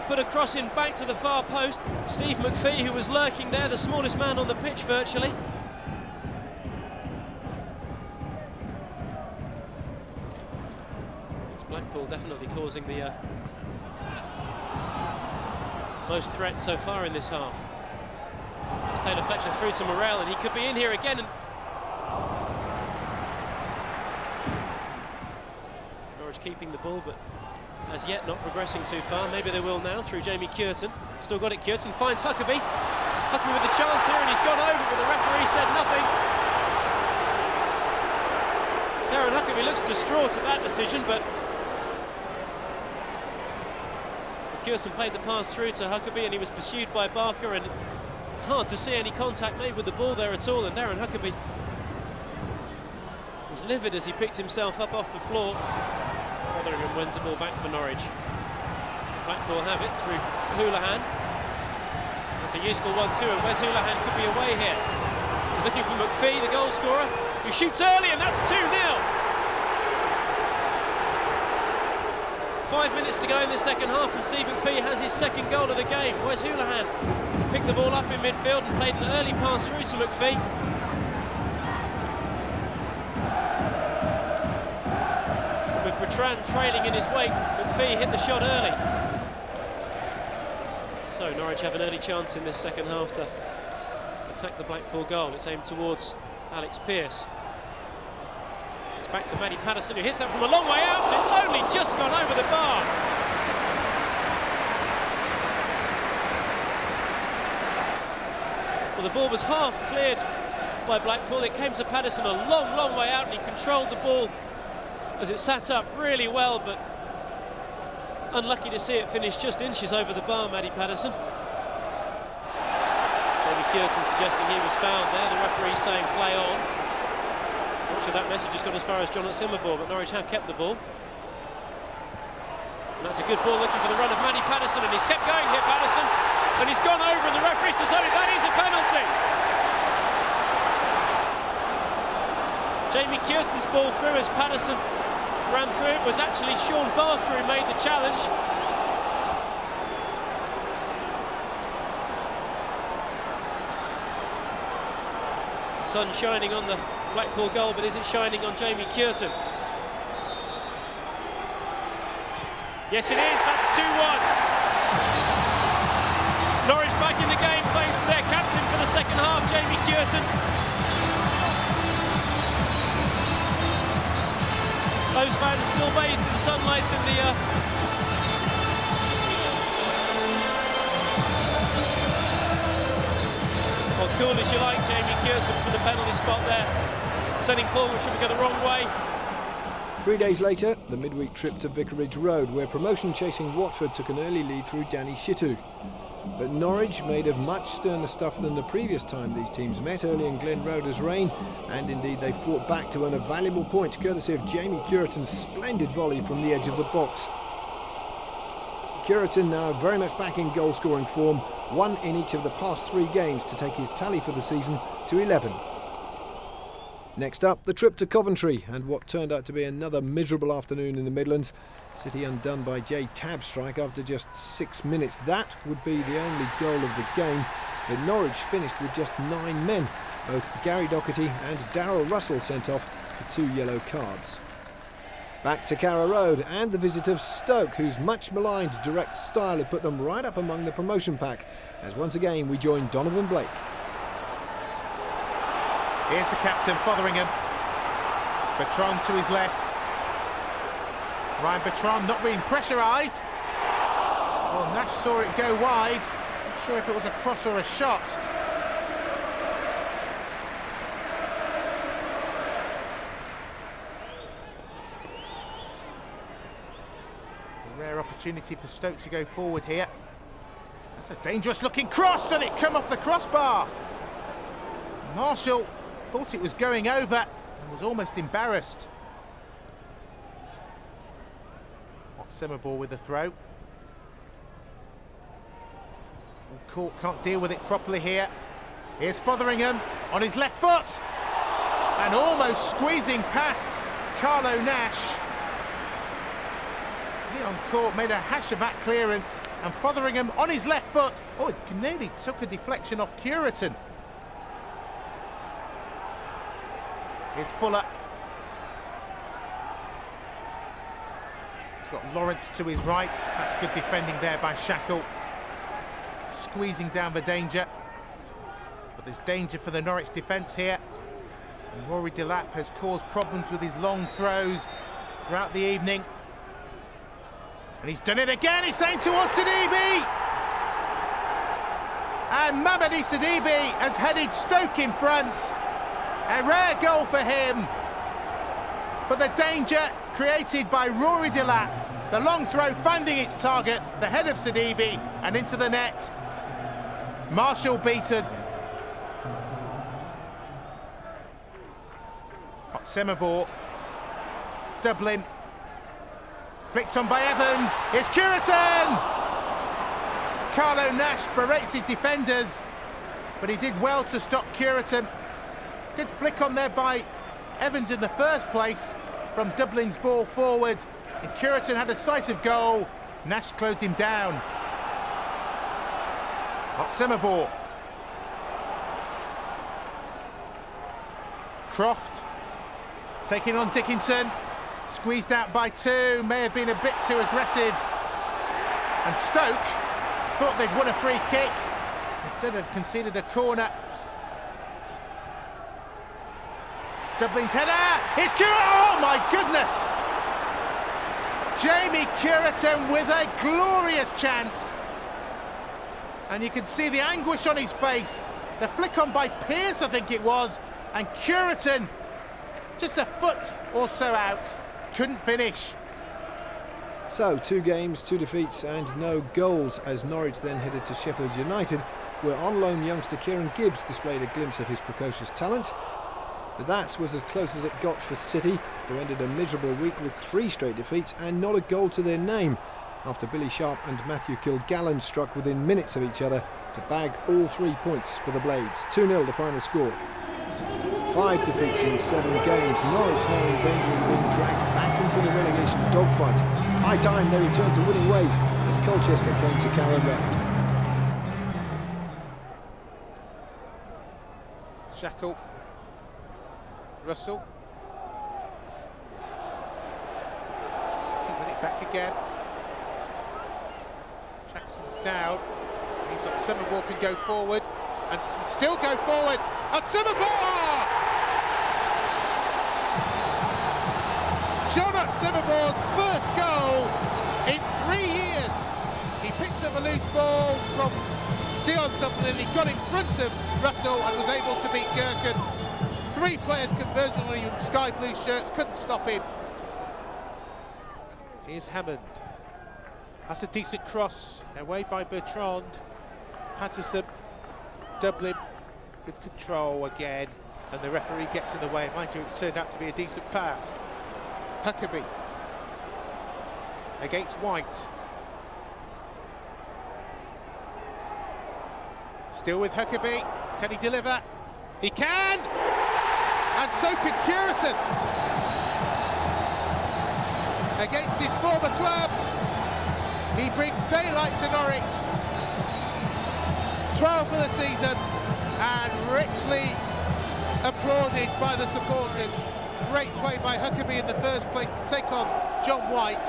put a cross in back to the far post. Steve McPhee, who was lurking there, the smallest man on the pitch virtually. Blackpool definitely causing the most threats so far in this half. It's Taylor Fletcher through to Morrell, and he could be in here again. keeping the ball, but as yet not progressing too far. Maybe they will now through Jamie Cureton. Still got it, Cureton finds Huckerby. Huckerby with a chance here, and he's gone over, but the referee said nothing. Darren Huckerby looks distraught at that decision, but Cureton played the pass through to Huckerby, and he was pursued by Barker, and it's hard to see any contact made with the ball there at all, and Darren Huckerby was livid as he picked himself up off the floor. Fotheringham wins the ball back for Norwich. Blackpool have it through Houlihan. That's a useful one too, and Wes Houlihan could be away here. He's looking for McPhee, the goal scorer, who shoots early, and that's 2-0. 5 minutes to go in the second half, and Steve McPhee has his second goal of the game. Wes Houlihan picked the ball up in midfield and played an early pass through to McPhee. With Bertrand trailing in his wake, McPhee hit the shot early. So Norwich have an early chance in this second half to attack the Blackpool goal. It's aimed towards Alex Pearce. It's back to Matty Patterson, who hits that from a long way out, and it's only just gone over the bar. Well, the ball was half cleared by Blackpool. It came to Patterson a long, long way out, and he controlled the ball as it sat up really well, but unlucky to see it finish just inches over the bar, Matty Patterson. Jamie Cureton suggesting he was fouled there. The referee saying play on. Not sure that message has got as far as John at Simmerbourne, but Norwich have kept the ball. And that's a good ball looking for the run of Matty Patterson, and he's kept going here, Patterson, and he's gone over, and the referee's decided that is a penalty. Jamie Cureton's ball through as Patterson ran through. It was actually Sean Barker who made the challenge. The sun shining on the Blackpool goal, but is it shining on Jamie Cureton? Yes, it is. That's 2-1. Norwich back in the game thanks to their captain for the second half, Jamie Cureton. Those fans still bathed in sunlight in the well, cool as you like, Jamie Cureton for the penalty spot there, sending Paul Whitcomb to go the wrong way. 3 days later, the midweek trip to Vicarage Road, where promotion-chasing Watford took an early lead through Danny Shitu. But Norwich, made of much sterner stuff than the previous time these teams met early in Glen Roder's reign, and indeed they fought back to earn a valuable point courtesy of Jamie Cureton's splendid volley from the edge of the box. Cureton now very much back in goal-scoring form, one in each of the past 3 games to take his tally for the season to 11. Next up, the trip to Coventry, and what turned out to be another miserable afternoon in the Midlands. City undone by Jay Tabb's strike after just 6 minutes. That would be the only goal of the game, but Norwich finished with just 9 men. Both Gary Doherty and Darrell Russell sent off for 2 yellow cards. Back to Carrow Road and the visit of Stoke, whose much maligned direct style had put them right up among the promotion pack, as once again we join Donovan Blake. Here's the captain, Fotheringham. Bertrand to his left. Ryan Bertrand not being pressurised. Well, Nash saw it go wide. Not sure if it was a cross or a shot. It's a rare opportunity for Stoke to go forward here. That's a dangerous looking cross, and it come off the crossbar. Marshall thought it was going over and was almost embarrassed. Simmerbourne with the throw. Court can't deal with it properly here. Here's Fotheringham on his left foot and almost squeezing past Carlo Nash. Leon Court made a hash of that clearance, and Fotheringham on his left foot. Oh, it nearly took a deflection off Cureton. Here's Fuller. He's got Lawrence to his right. That's good defending there by Shackle. Squeezing down the danger. But there's danger for the Norwich defence here. And Rory Delap has caused problems with his long throws throughout the evening. And he's done it again, he's saying towards Sidibe! And Mamadi Sidibe has headed Stoke in front. A rare goal for him. But the danger created by Rory Delap. The long throw finding its target, the head of Sidibe, and into the net. Marshall beaten. Semabor. Dublin. Flicked on by Evans. It's Curitan! Carlo Nash berates his defenders, but he did well to stop Curitan. Good flick on there by Evans in the first place from Dublin's ball forward. And Curitan had a sight of goal. Nash closed him down. Semabor. Croft taking on Dickinson. Squeezed out by two. May have been a bit too aggressive. And Stoke thought they'd won a free kick. Instead of conceded a corner. Dublin's header. It's Curitan. Oh my goodness! Jamie Curitan with a glorious chance. And you can see the anguish on his face. The flick on by Pearce, I think it was. And Curitan, just a foot or so out, couldn't finish. So, 2 games, 2 defeats and no goals as Norwich then headed to Sheffield United, where on loan youngster Kieran Gibbs displayed a glimpse of his precocious talent. But that was as close as it got for City, who ended a miserable week with 3 straight defeats and not a goal to their name, after Billy Sharp and Matthew Kilgallen struck within minutes of each other to bag all 3 points for the Blades. 2-0 the final score. 5 defeats in 7 games. Norwich now in danger of being dragged back into the relegation dogfight. High time they returned to winning ways as Colchester came to Carrow Road. Shackle. Russell. City win it back again. Jackson's down. Means that Semabor can go forward and still go forward. And Semabor! John Semabor's first goal in 3 years. He picked up a loose ball from Dion Dublins. He got in front of Russell and was able to beat Gherkin. 3 players converged on him in sky blue shirts, couldn't stop him. Here's Hammond. That's a decent cross, away by Bertrand. Patterson, Dublin, good control again, and the referee gets in the way. Mind you, it's turned out to be a decent pass. Huckerby against White. Still with Huckerby, can he deliver? He can! And so can Curitan. Against his former club, he brings daylight to Norwich. 12 for the season and richly applauded by the supporters. Great play by Huckerby in the first place to take on John White,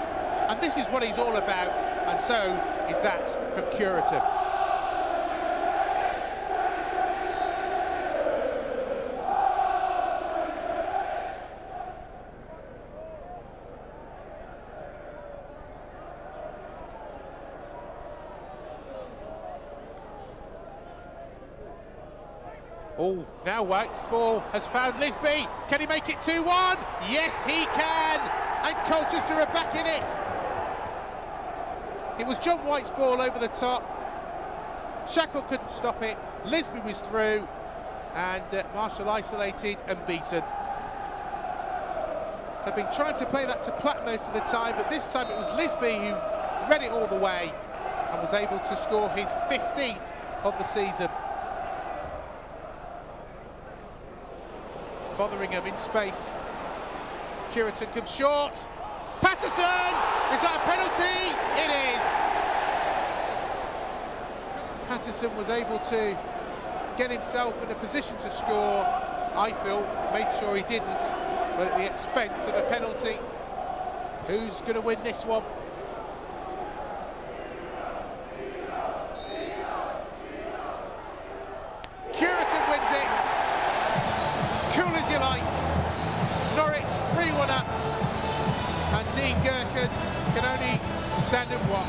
and this is what he's all about, and so is that from Curitan. Oh, now White's ball has found Lisby. Can he make it 2-1? Yes, he can. And Colchester are back in it. It was John White's ball over the top. Shackle couldn't stop it. Lisby was through. And Marshall isolated and beaten. They've been trying to play that to Platt most of the time, but this time it was Lisby who read it all the way and was able to score his 15th of the season. Fotheringham in space. Curitan comes short. Patterson! Is that a penalty? It is! Patterson was able to get himself in a position to score. I feel made sure he didn't, but at the expense of a penalty. Who's going to win this one? Curitan wins it. Cool as you like. Norwich 3-1 up, and Dean Gherkin can only stand and watch.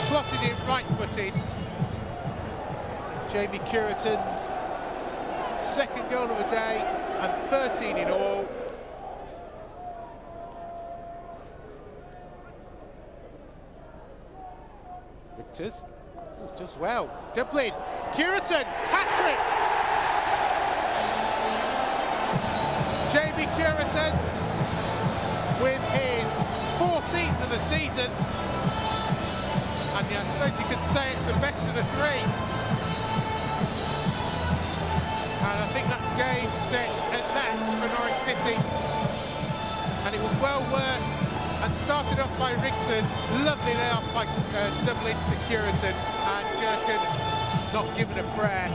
Slotted in right-footed. Jamie Curitan's second goal of the day and 13 in all. Victors does well. Dublin, Curitan, hat-trick! Jamie Curitan with his 14th of the season. And I suppose you could say it's the best of the three. And I think that's game, set and match for Norwich City. And it was well worked and started off by Richters. Lovely layoff by Dublin to Curitan, and Gherkin not given a prayer.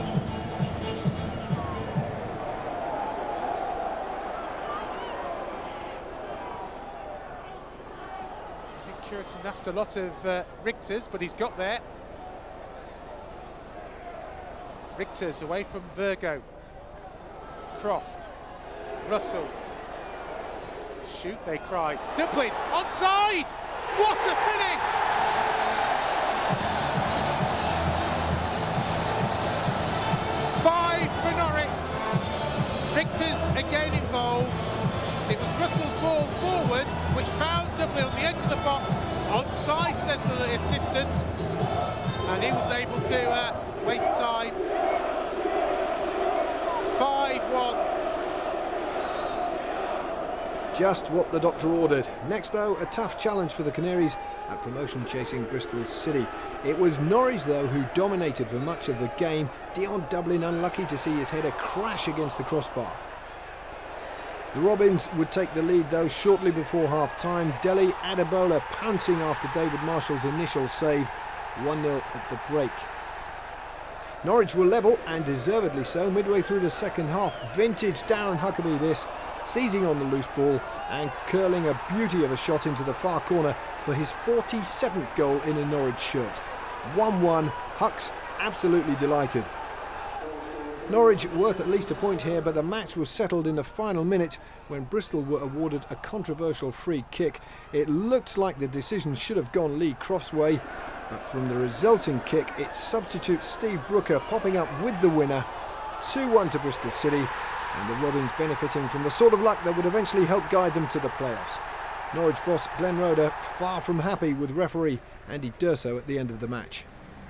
I think Curitan's asked a lot of Richters, but he's got there. Richters away from Virgo. Croft, Russell. Shoot, they cry. Dublin, onside! What a finish! Five for Norwich. Richters again involved. It was Russell's ball forward, which found Dublin on the edge of the box. Onside, says the assistant. And he was able to waste time. 5-1. Just what the doctor ordered. Next though, a tough challenge for the Canaries at promotion chasing Bristol City. It was Norwich though who dominated for much of the game. Dion Dublin unlucky to see his header crash against the crossbar. The Robins would take the lead though shortly before half-time. Dele Adebola pouncing after David Marshall's initial save. 1-0 at the break. Norwich were level, and deservedly so, midway through the second half. Vintage Darren Huckerby this, seizing on the loose ball and curling a beauty of a shot into the far corner for his 47th goal in a Norwich shirt. 1-1, Hucks absolutely delighted. Norwich worth at least a point here, but the match was settled in the final minute when Bristol were awarded a controversial free kick. It looked like the decision should have gone Lee Croft's way, but from the resulting kick, it's substitute Steve Brooker popping up with the winner. 2-1 to Bristol City, and the Robins benefiting from the sort of luck that would eventually help guide them to the playoffs. Norwich boss Glenn Roeder far from happy with referee Andy D'Urso at the end of the match.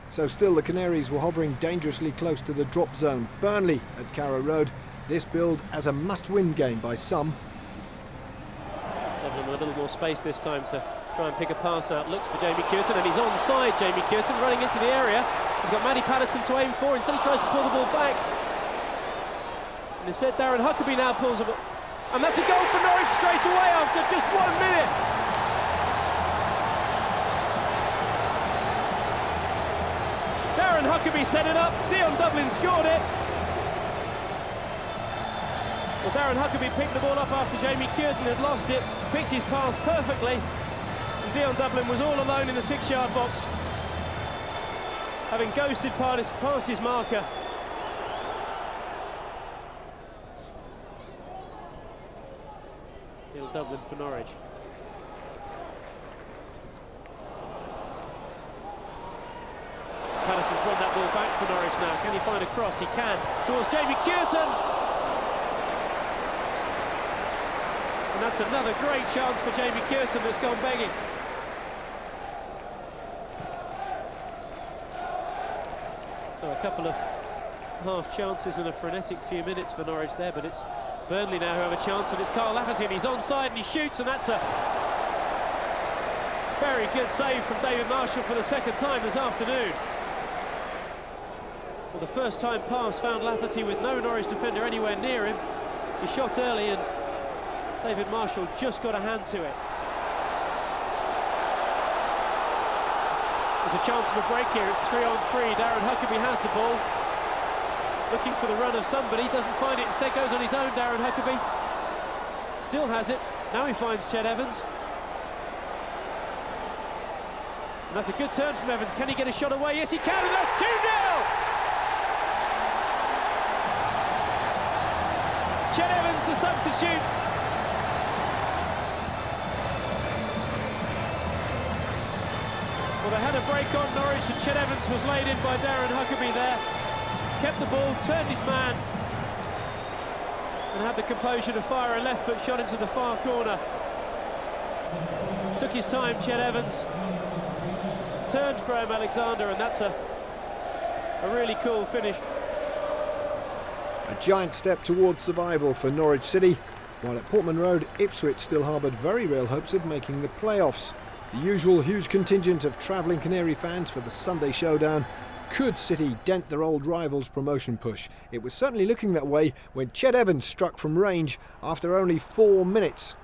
So still the Canaries were hovering dangerously close to the drop zone. Burnley at Carrow Road, this billed as a must-win game by some. Dublin with a little more space this time to try and pick a pass out. Looks for Jamie Curitan, and he's onside. Jamie Curitan running into the area. He's got Matty Patterson to aim for. Instead he tries to pull the ball back. And instead Darren Huckerby now pulls it. And that's a goal for Norwich straight away after just 1 minute. Darren Huckerby set it up. Dion Dublins scored it. Well, Darren Huckerby picked the ball up after Jamie Curitan had lost it. Picked his pass perfectly. Dion Dublin was all alone in the 6-yard box, having ghosted past his marker. Dion Dublin for Norwich. Patterson's won that ball back for Norwich now. Can he find a cross? He can. Towards Jamie Curitan. And that's another great chance for Jamie Curitan that's gone begging. So a couple of half chances and a frenetic few minutes for Norwich there, but it's Burnley now who have a chance, and it's Carl Lafferty, and he's onside and he shoots, and that's a very good save from David Marshall for the second time this afternoon. Well, the first time pass found Lafferty with no Norwich defender anywhere near him. He shot early and David Marshall just got a hand to it. There's a chance of a break here. It's 3-on-3. Darren Huckerby has the ball. Looking for the run of somebody, doesn't find it. Instead goes on his own, Darren Huckerby. Still has it. Now he finds Ched Evans. And that's a good turn from Evans. Can he get a shot away? Yes, he can, and that's 2-0! Ched Evans, the substitute. they had a break on Norwich, and Chet Evans was laid in by Darren Huckerby there. Kept the ball, turned his man, and had the composure to fire a left foot shot into the far corner. Took his time, Chet Evans. Turned Graham Alexander, and that's a really cool finish. A giant step towards survival for Norwich City, while at Portman Road, Ipswich still harboured very real hopes of making the playoffs. The usual huge contingent of travelling Canary fans for the Sunday showdown. Could City dent their old rivals' promotion push? It was certainly looking that way when Chet Evans struck from range after only 4 minutes.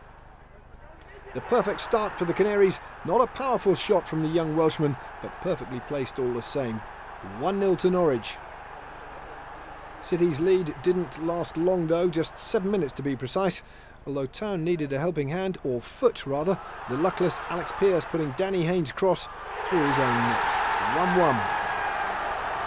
The perfect start for the Canaries, not a powerful shot from the young Welshman, but perfectly placed all the same. 1-0 to Norwich. City's lead didn't last long though, just 7 minutes to be precise, although Town needed a helping hand, or foot rather, the luckless Alex Pearce putting Danny Haynes' cross through his own net. 1-1.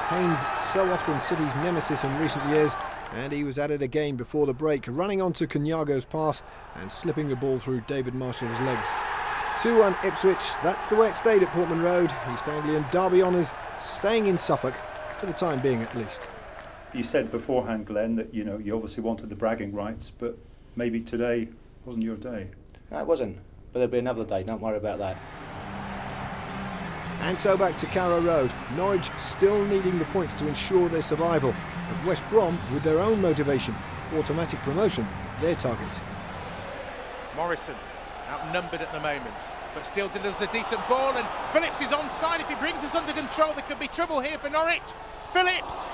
Haynes, so often City's nemesis in recent years, and he was at it again before the break, running onto Kanyago's pass and slipping the ball through David Marshall's legs. 2-1 Ipswich, that's the way it stayed at Portman Road. East Anglian Derby honours staying in Suffolk, for the time being at least. You said beforehand, Glenn, that you obviously wanted the bragging rights, but maybe today wasn't your day. No, it wasn't, but there'll be another day, don't worry about that. And so back to Carrow Road. Norwich still needing the points to ensure their survival, but West Brom with their own motivation, automatic promotion, their target. Morrison outnumbered at the moment, but still delivers a decent ball, and Phillips is onside. If he brings this under control, there could be trouble here for Norwich. Phillips!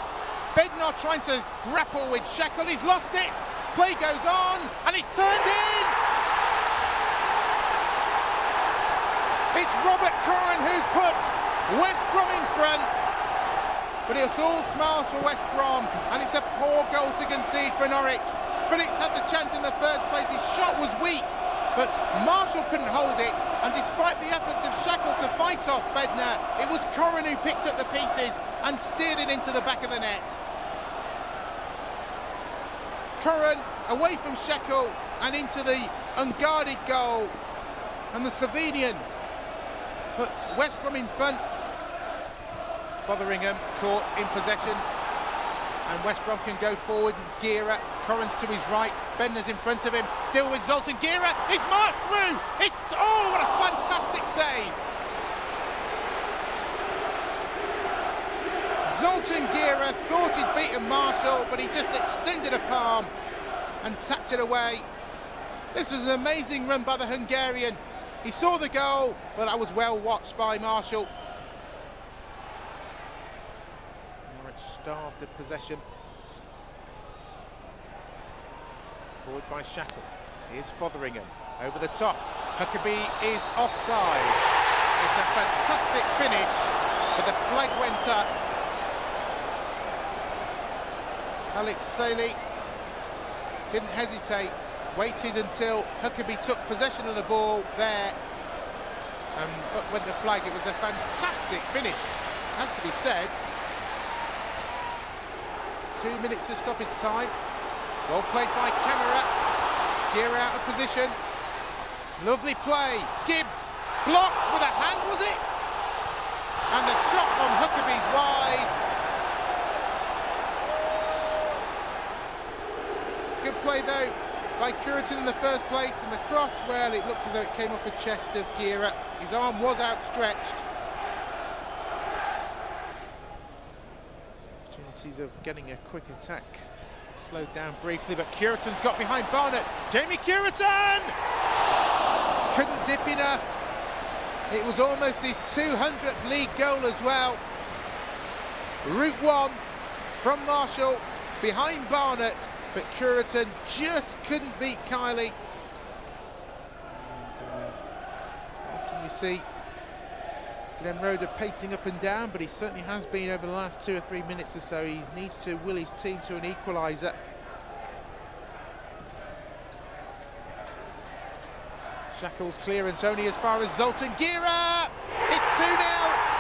Bednar trying to grapple with Shackle, he's lost it. Play goes on, and it's turned in! It's Robert Curran who's put West Brom in front. But it's all smiles for West Brom, and it's a poor goal to concede for Norwich. Phillips had the chance in the first place, his shot was weak, but Marshall couldn't hold it, and despite the efforts of Shackle to fight off Bednar, it was Curran who picked up the pieces and steered it into the back of the net. Curran away from Shackle and into the unguarded goal, and the Slovenian puts West Brom in front. Fotheringham caught in possession, and West Brom can go forward. Gira, Curran's to his right, Bednar's in front of him, still with Zoltan Gira, he's marched through! Oh, what a fantastic save! Zoltan Gira thought he'd beaten Marshall, but he just extended a palm and tapped it away. This was an amazing run by the Hungarian. He saw the goal, but that was well watched by Marshall. Norwich starved of possession. Forward by Shackle. Here's Fotheringham over the top. Huckerby is offside. It's a fantastic finish, but the flag went up. Alex Saley didn't hesitate, waited until Huckerby took possession of the ball there, and up went the flag. It was a fantastic finish, has to be said. 2 minutes of stoppage time. Well played by Camera. Gira out of position. Lovely play. Gibbs blocked with a hand, was it? And the shot from Huckerby's wide. Good play though by Curitan in the first place, and the cross, well, it looks as though it came off the chest of Gira. His arm was outstretched. Opportunities of getting a quick attack slowed down briefly, but Curitan's got behind Barnett. Jamie Curitan! Couldn't dip enough. It was almost his 200th league goal as well. Route 1 from Marshall behind Barnett, but Curitan just couldn't beat Kiley. And, often you see Glenn Roeder pacing up and down, but he certainly has been over the last 2 or 3 minutes or so. He needs to will his team to an equaliser. Shackle's clearance only as far as Zoltan Gira! It's 2-0!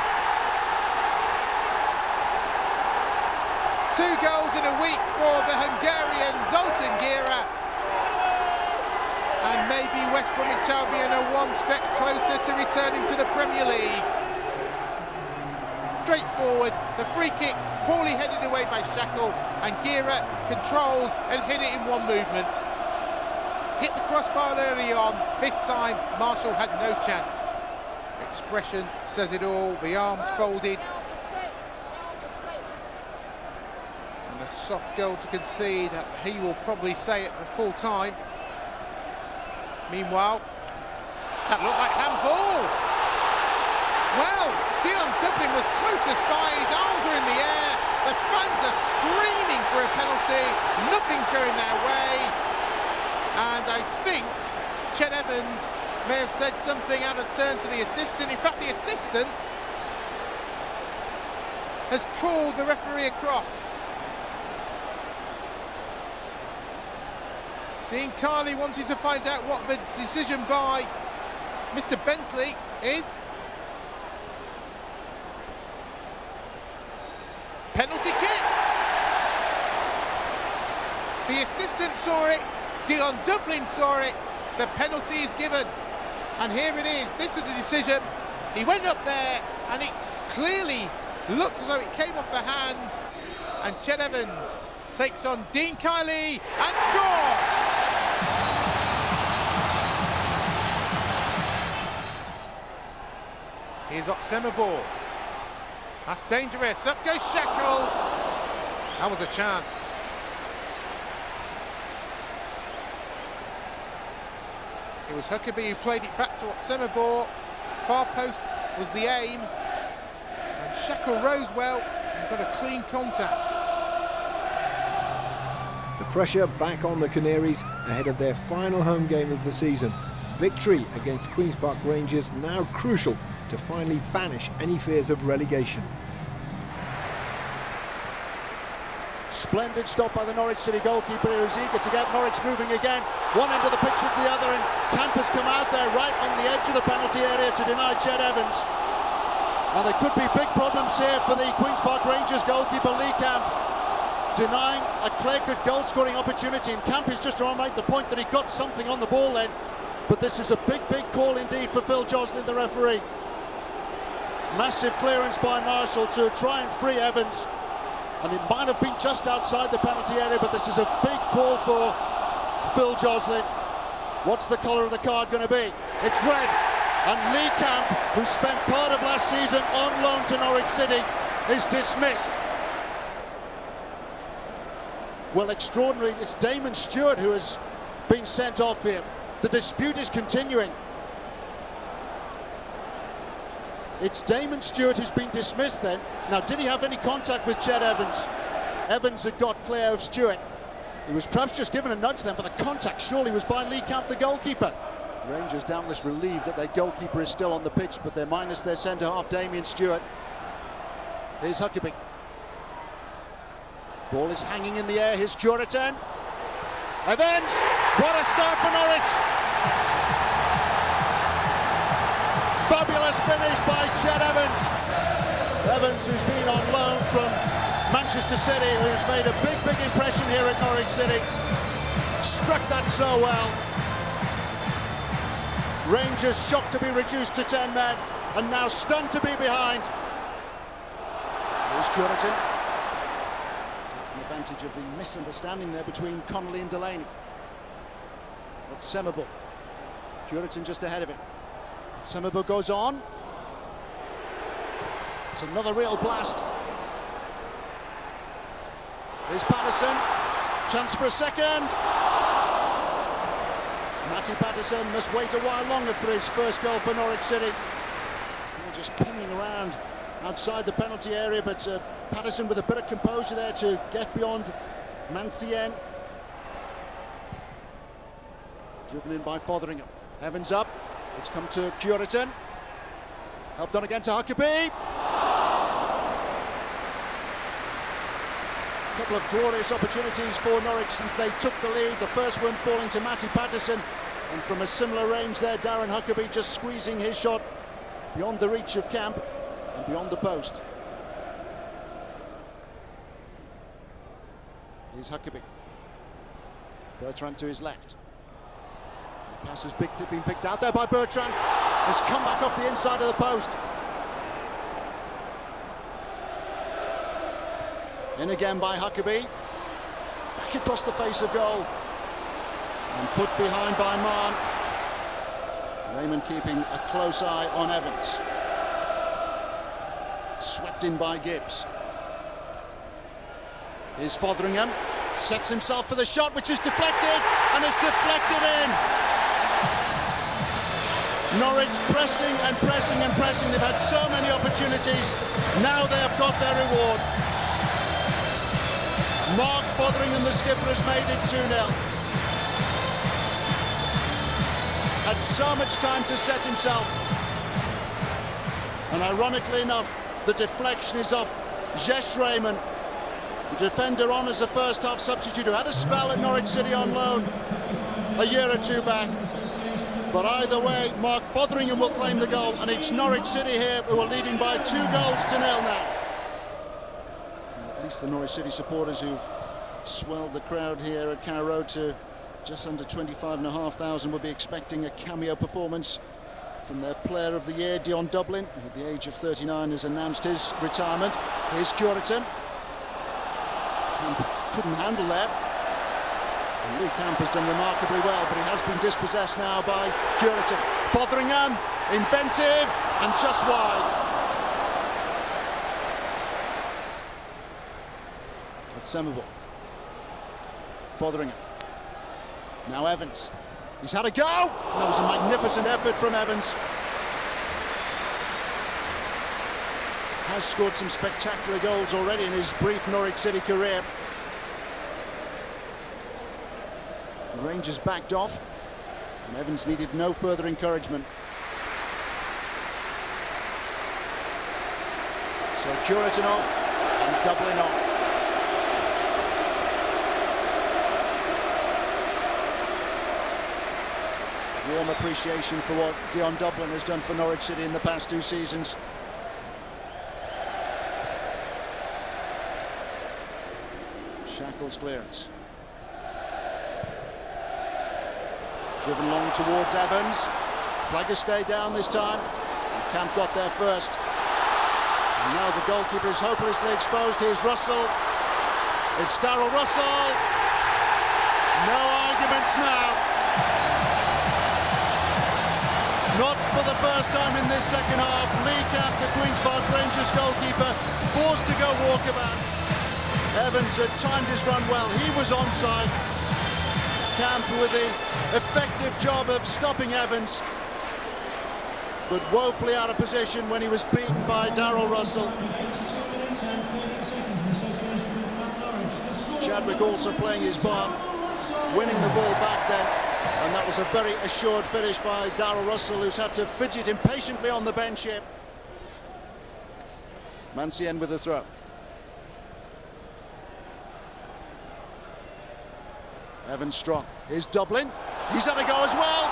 2 goals in a week for the Hungarian Zoltan Gira. And maybe West Bromwich Albion are 1 step closer to returning to the Premier League. straightforward. The free kick poorly headed away by Shackle, and Gira controlled and hit it in one movement. Hit the crossbar early on. This time Marshall had no chance. Expression says it all. The arms folded. And a soft goal to concede, that he will probably say at the full time. Meanwhile, that looked like handball. Well, Dion Dublin was closest by. His arms are in the air. The fans are screaming for a penalty. Nothing's going their way. And I think Chet Evans may have said something out of turn to the assistant. In fact, the assistant has called the referee across. Dean Carley wanted to find out what the decision by Mr. Bentley is. Penalty kick. The assistant saw it. Dion Dublin saw it. The penalty is given. And here it is. This is a decision. He went up there and it clearly looked as though it came off the hand. And Chet Evans takes on Dean Kiley and scores! Here's Otsemabor. That's dangerous. Up goes Shackle. That was a chance. It was Huckerby who played it back to Otsemabor. Far post was the aim. And Shackle rose well and got a clean contact. The pressure back on the Canaries ahead of their final home game of the season. Victory against Queen's Park Rangers now crucial to finally banish any fears of relegation. Splendid stop by the Norwich City goalkeeper, who's eager to get Norwich moving again. One end of the pitch to the other, and Camp has come out there right on the edge of the penalty area to deny Chet Evans. And there could be big problems here for the Queen's Park Rangers goalkeeper Lee Camp, denying a clear-cut goal-scoring opportunity. And Camp is just trying to make the point that he got something on the ball then. But this is a big, big call indeed for Phil Joslin, the referee. Massive clearance by Marshall to try and free Evans. And it might have been just outside the penalty area, but this is a big call for Phil Joslin. What's the colour of the card going to be? It's red. And Lee Camp, who spent part of last season on loan to Norwich City, is dismissed. Well, extraordinary. It's Damon Stewart who has been sent off here. The dispute is continuing. It's Damon Stewart who's been dismissed then. Now, did he have any contact with Chet Evans? Evans had got clear of Stewart. He was perhaps just given a nudge then, but the contact surely was by Lee Camp, the goalkeeper. Rangers doubtless relieved that their goalkeeper is still on the pitch, but they're minus their centre-half, Damien Stewart. Here's Huckerby. Ball is hanging in the air. Here's Curitan. Evans! What a start for Norwich! Fabulous finish by Chet Evans. Evans, who's been on loan from Manchester City, who's made a big, big impression here at Norwich City. Struck that so well. Rangers shocked to be reduced to 10 men, and now stunned to be behind. Here's Curitan. Taking advantage of the misunderstanding there between Connolly and Delaney. But Semable. Curitan just ahead of him. Semable goes on. It's another real blast. Here's Patterson. Chance for a second. Matty Patterson must wait a while longer for his first goal for Norwich City. They're just pinging around outside the penalty area, but Patterson with a bit of composure there to get beyond Mancien. Driven in by Fotheringham. Evans up. It's come to Curitan. Helped on again to Huckerby. A couple of glorious opportunities for Norwich since they took the lead. The first one falling to Matty Patterson. And from a similar range there, Darren Huckerby just squeezing his shot beyond the reach of Camp and beyond the post. Here's Huckerby. Bertrand to his left. The pass has been picked out there by Bertrand. It's come back off the inside of the post. In again by Huckerby. Back across the face of goal. And put behind by Mann. Raymond keeping a close eye on Evans. Swept in by Gibbs. Here's Fotheringham. Sets himself for the shot, which is deflected, and is deflected in. Norwich pressing and pressing and pressing. They've had so many opportunities. Now they have got their reward. Mark Fotheringham, the skipper, has made it 2-0. Had so much time to set himself. And ironically enough, the deflection is off Jesh Raymond. The defender on as a first-half substitute who had a spell at Norwich City on loan a year or two back. But either way, Mark Fotheringham will claim the goal, and it's Norwich City here who are leading by 2-0 now. At least the Norwich City supporters who've swelled the crowd here at Carrow Road to just under 25,500 will be expecting a cameo performance from their player of the year, Dion Dublin, who at the age of 39 has announced his retirement. Here's Curitan. Couldn't handle that. And Luke Camp has done remarkably well, but he has been dispossessed now by Curitan. Fotheringham, inventive, and just wide. That's Semable. Fotheringham. Now Evans. He's had a go! And that was a magnificent effort from Evans. Has scored some spectacular goals already in his brief Norwich City career. The Rangers backed off, and Evans needed no further encouragement. So Curitan off and Dublin on. Warm appreciation for what Dion Dublin has done for Norwich City in the past 2 seasons. Shackle's clearance. Driven long towards Evans. Flagger stayed down this time. Camp got there first. And now the goalkeeper is hopelessly exposed. Here's Russell. It's Darrell Russell. No arguments now. Not for the first time in this second half. Lee Camp, the Queen's Park Rangers goalkeeper, forced to go walkabout. Evans had timed his run well. He was onside. Camp with the effective job of stopping Evans, but woefully out of position when he was beaten by Darrell Russell. Chadwick also playing his part, winning the ball back then, and that was a very assured finish by Darrell Russell, who's had to fidget impatiently on the bench here. Mancien with the throw. Evans strong. Here's Dublin. He's had a go as well.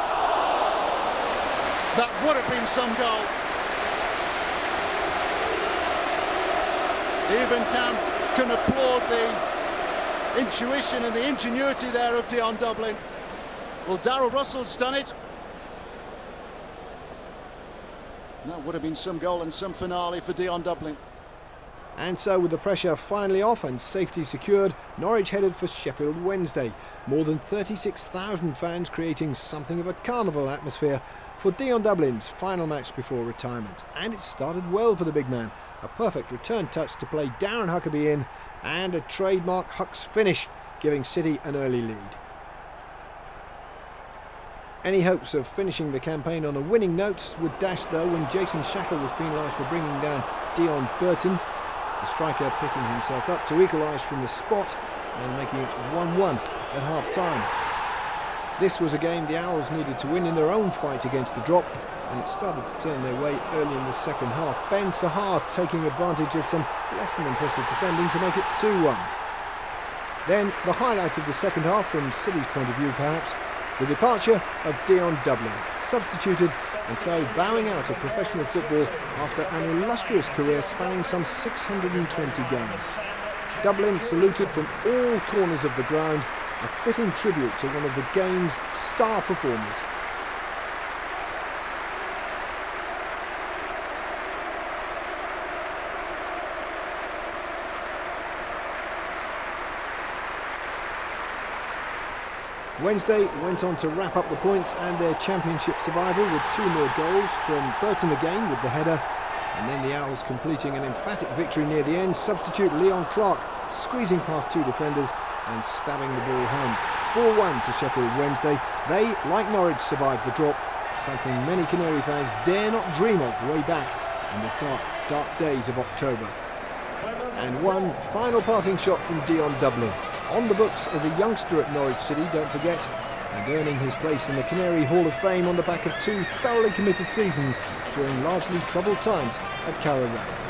That would have been some goal. Even Camp can applaud the intuition and the ingenuity there of Dion Dublin. Well, Darrell Russell's done it. That would have been some goal and some finale for Dion Dublin. And so, with the pressure finally off and safety secured, Norwich headed for Sheffield Wednesday. More than 36,000 fans creating something of a carnival atmosphere for Dion Dublin's final match before retirement. And it started well for the big man. A perfect return touch to play Darren Huckerby in, and a trademark Hucks finish, giving City an early lead. Any hopes of finishing the campaign on a winning note were dashed though when Jason Shackle was penalised for bringing down Dion Burton. The striker picking himself up to equalise from the spot and making it 1-1 at half-time. This was a game the Owls needed to win in their own fight against the drop, and it started to turn their way early in the second half. Ben Sahar taking advantage of some less than impressive defending to make it 2-1. Then the highlight of the second half, from City's point of view perhaps, the departure of Dion Dublin, substituted and so bowing out of professional football after an illustrious career spanning some 620 games. Dublin saluted from all corners of the ground, a fitting tribute to one of the game's star performers. Wednesday went on to wrap up the points and their championship survival with 2 more goals from Burton again with the header, and then the Owls completing an emphatic victory near the end. Substitute Leon Clark squeezing past 2 defenders and stabbing the ball home. 4-1 to Sheffield Wednesday. They, like Norwich, survived the drop, something many Canary fans dare not dream of way back in the dark, dark days of October. And one final parting shot from Dion Dublin. On the books as a youngster at Norwich City, don't forget, and earning his place in the Canary Hall of Fame on the back of 2 thoroughly committed seasons during largely troubled times at Carrow Road.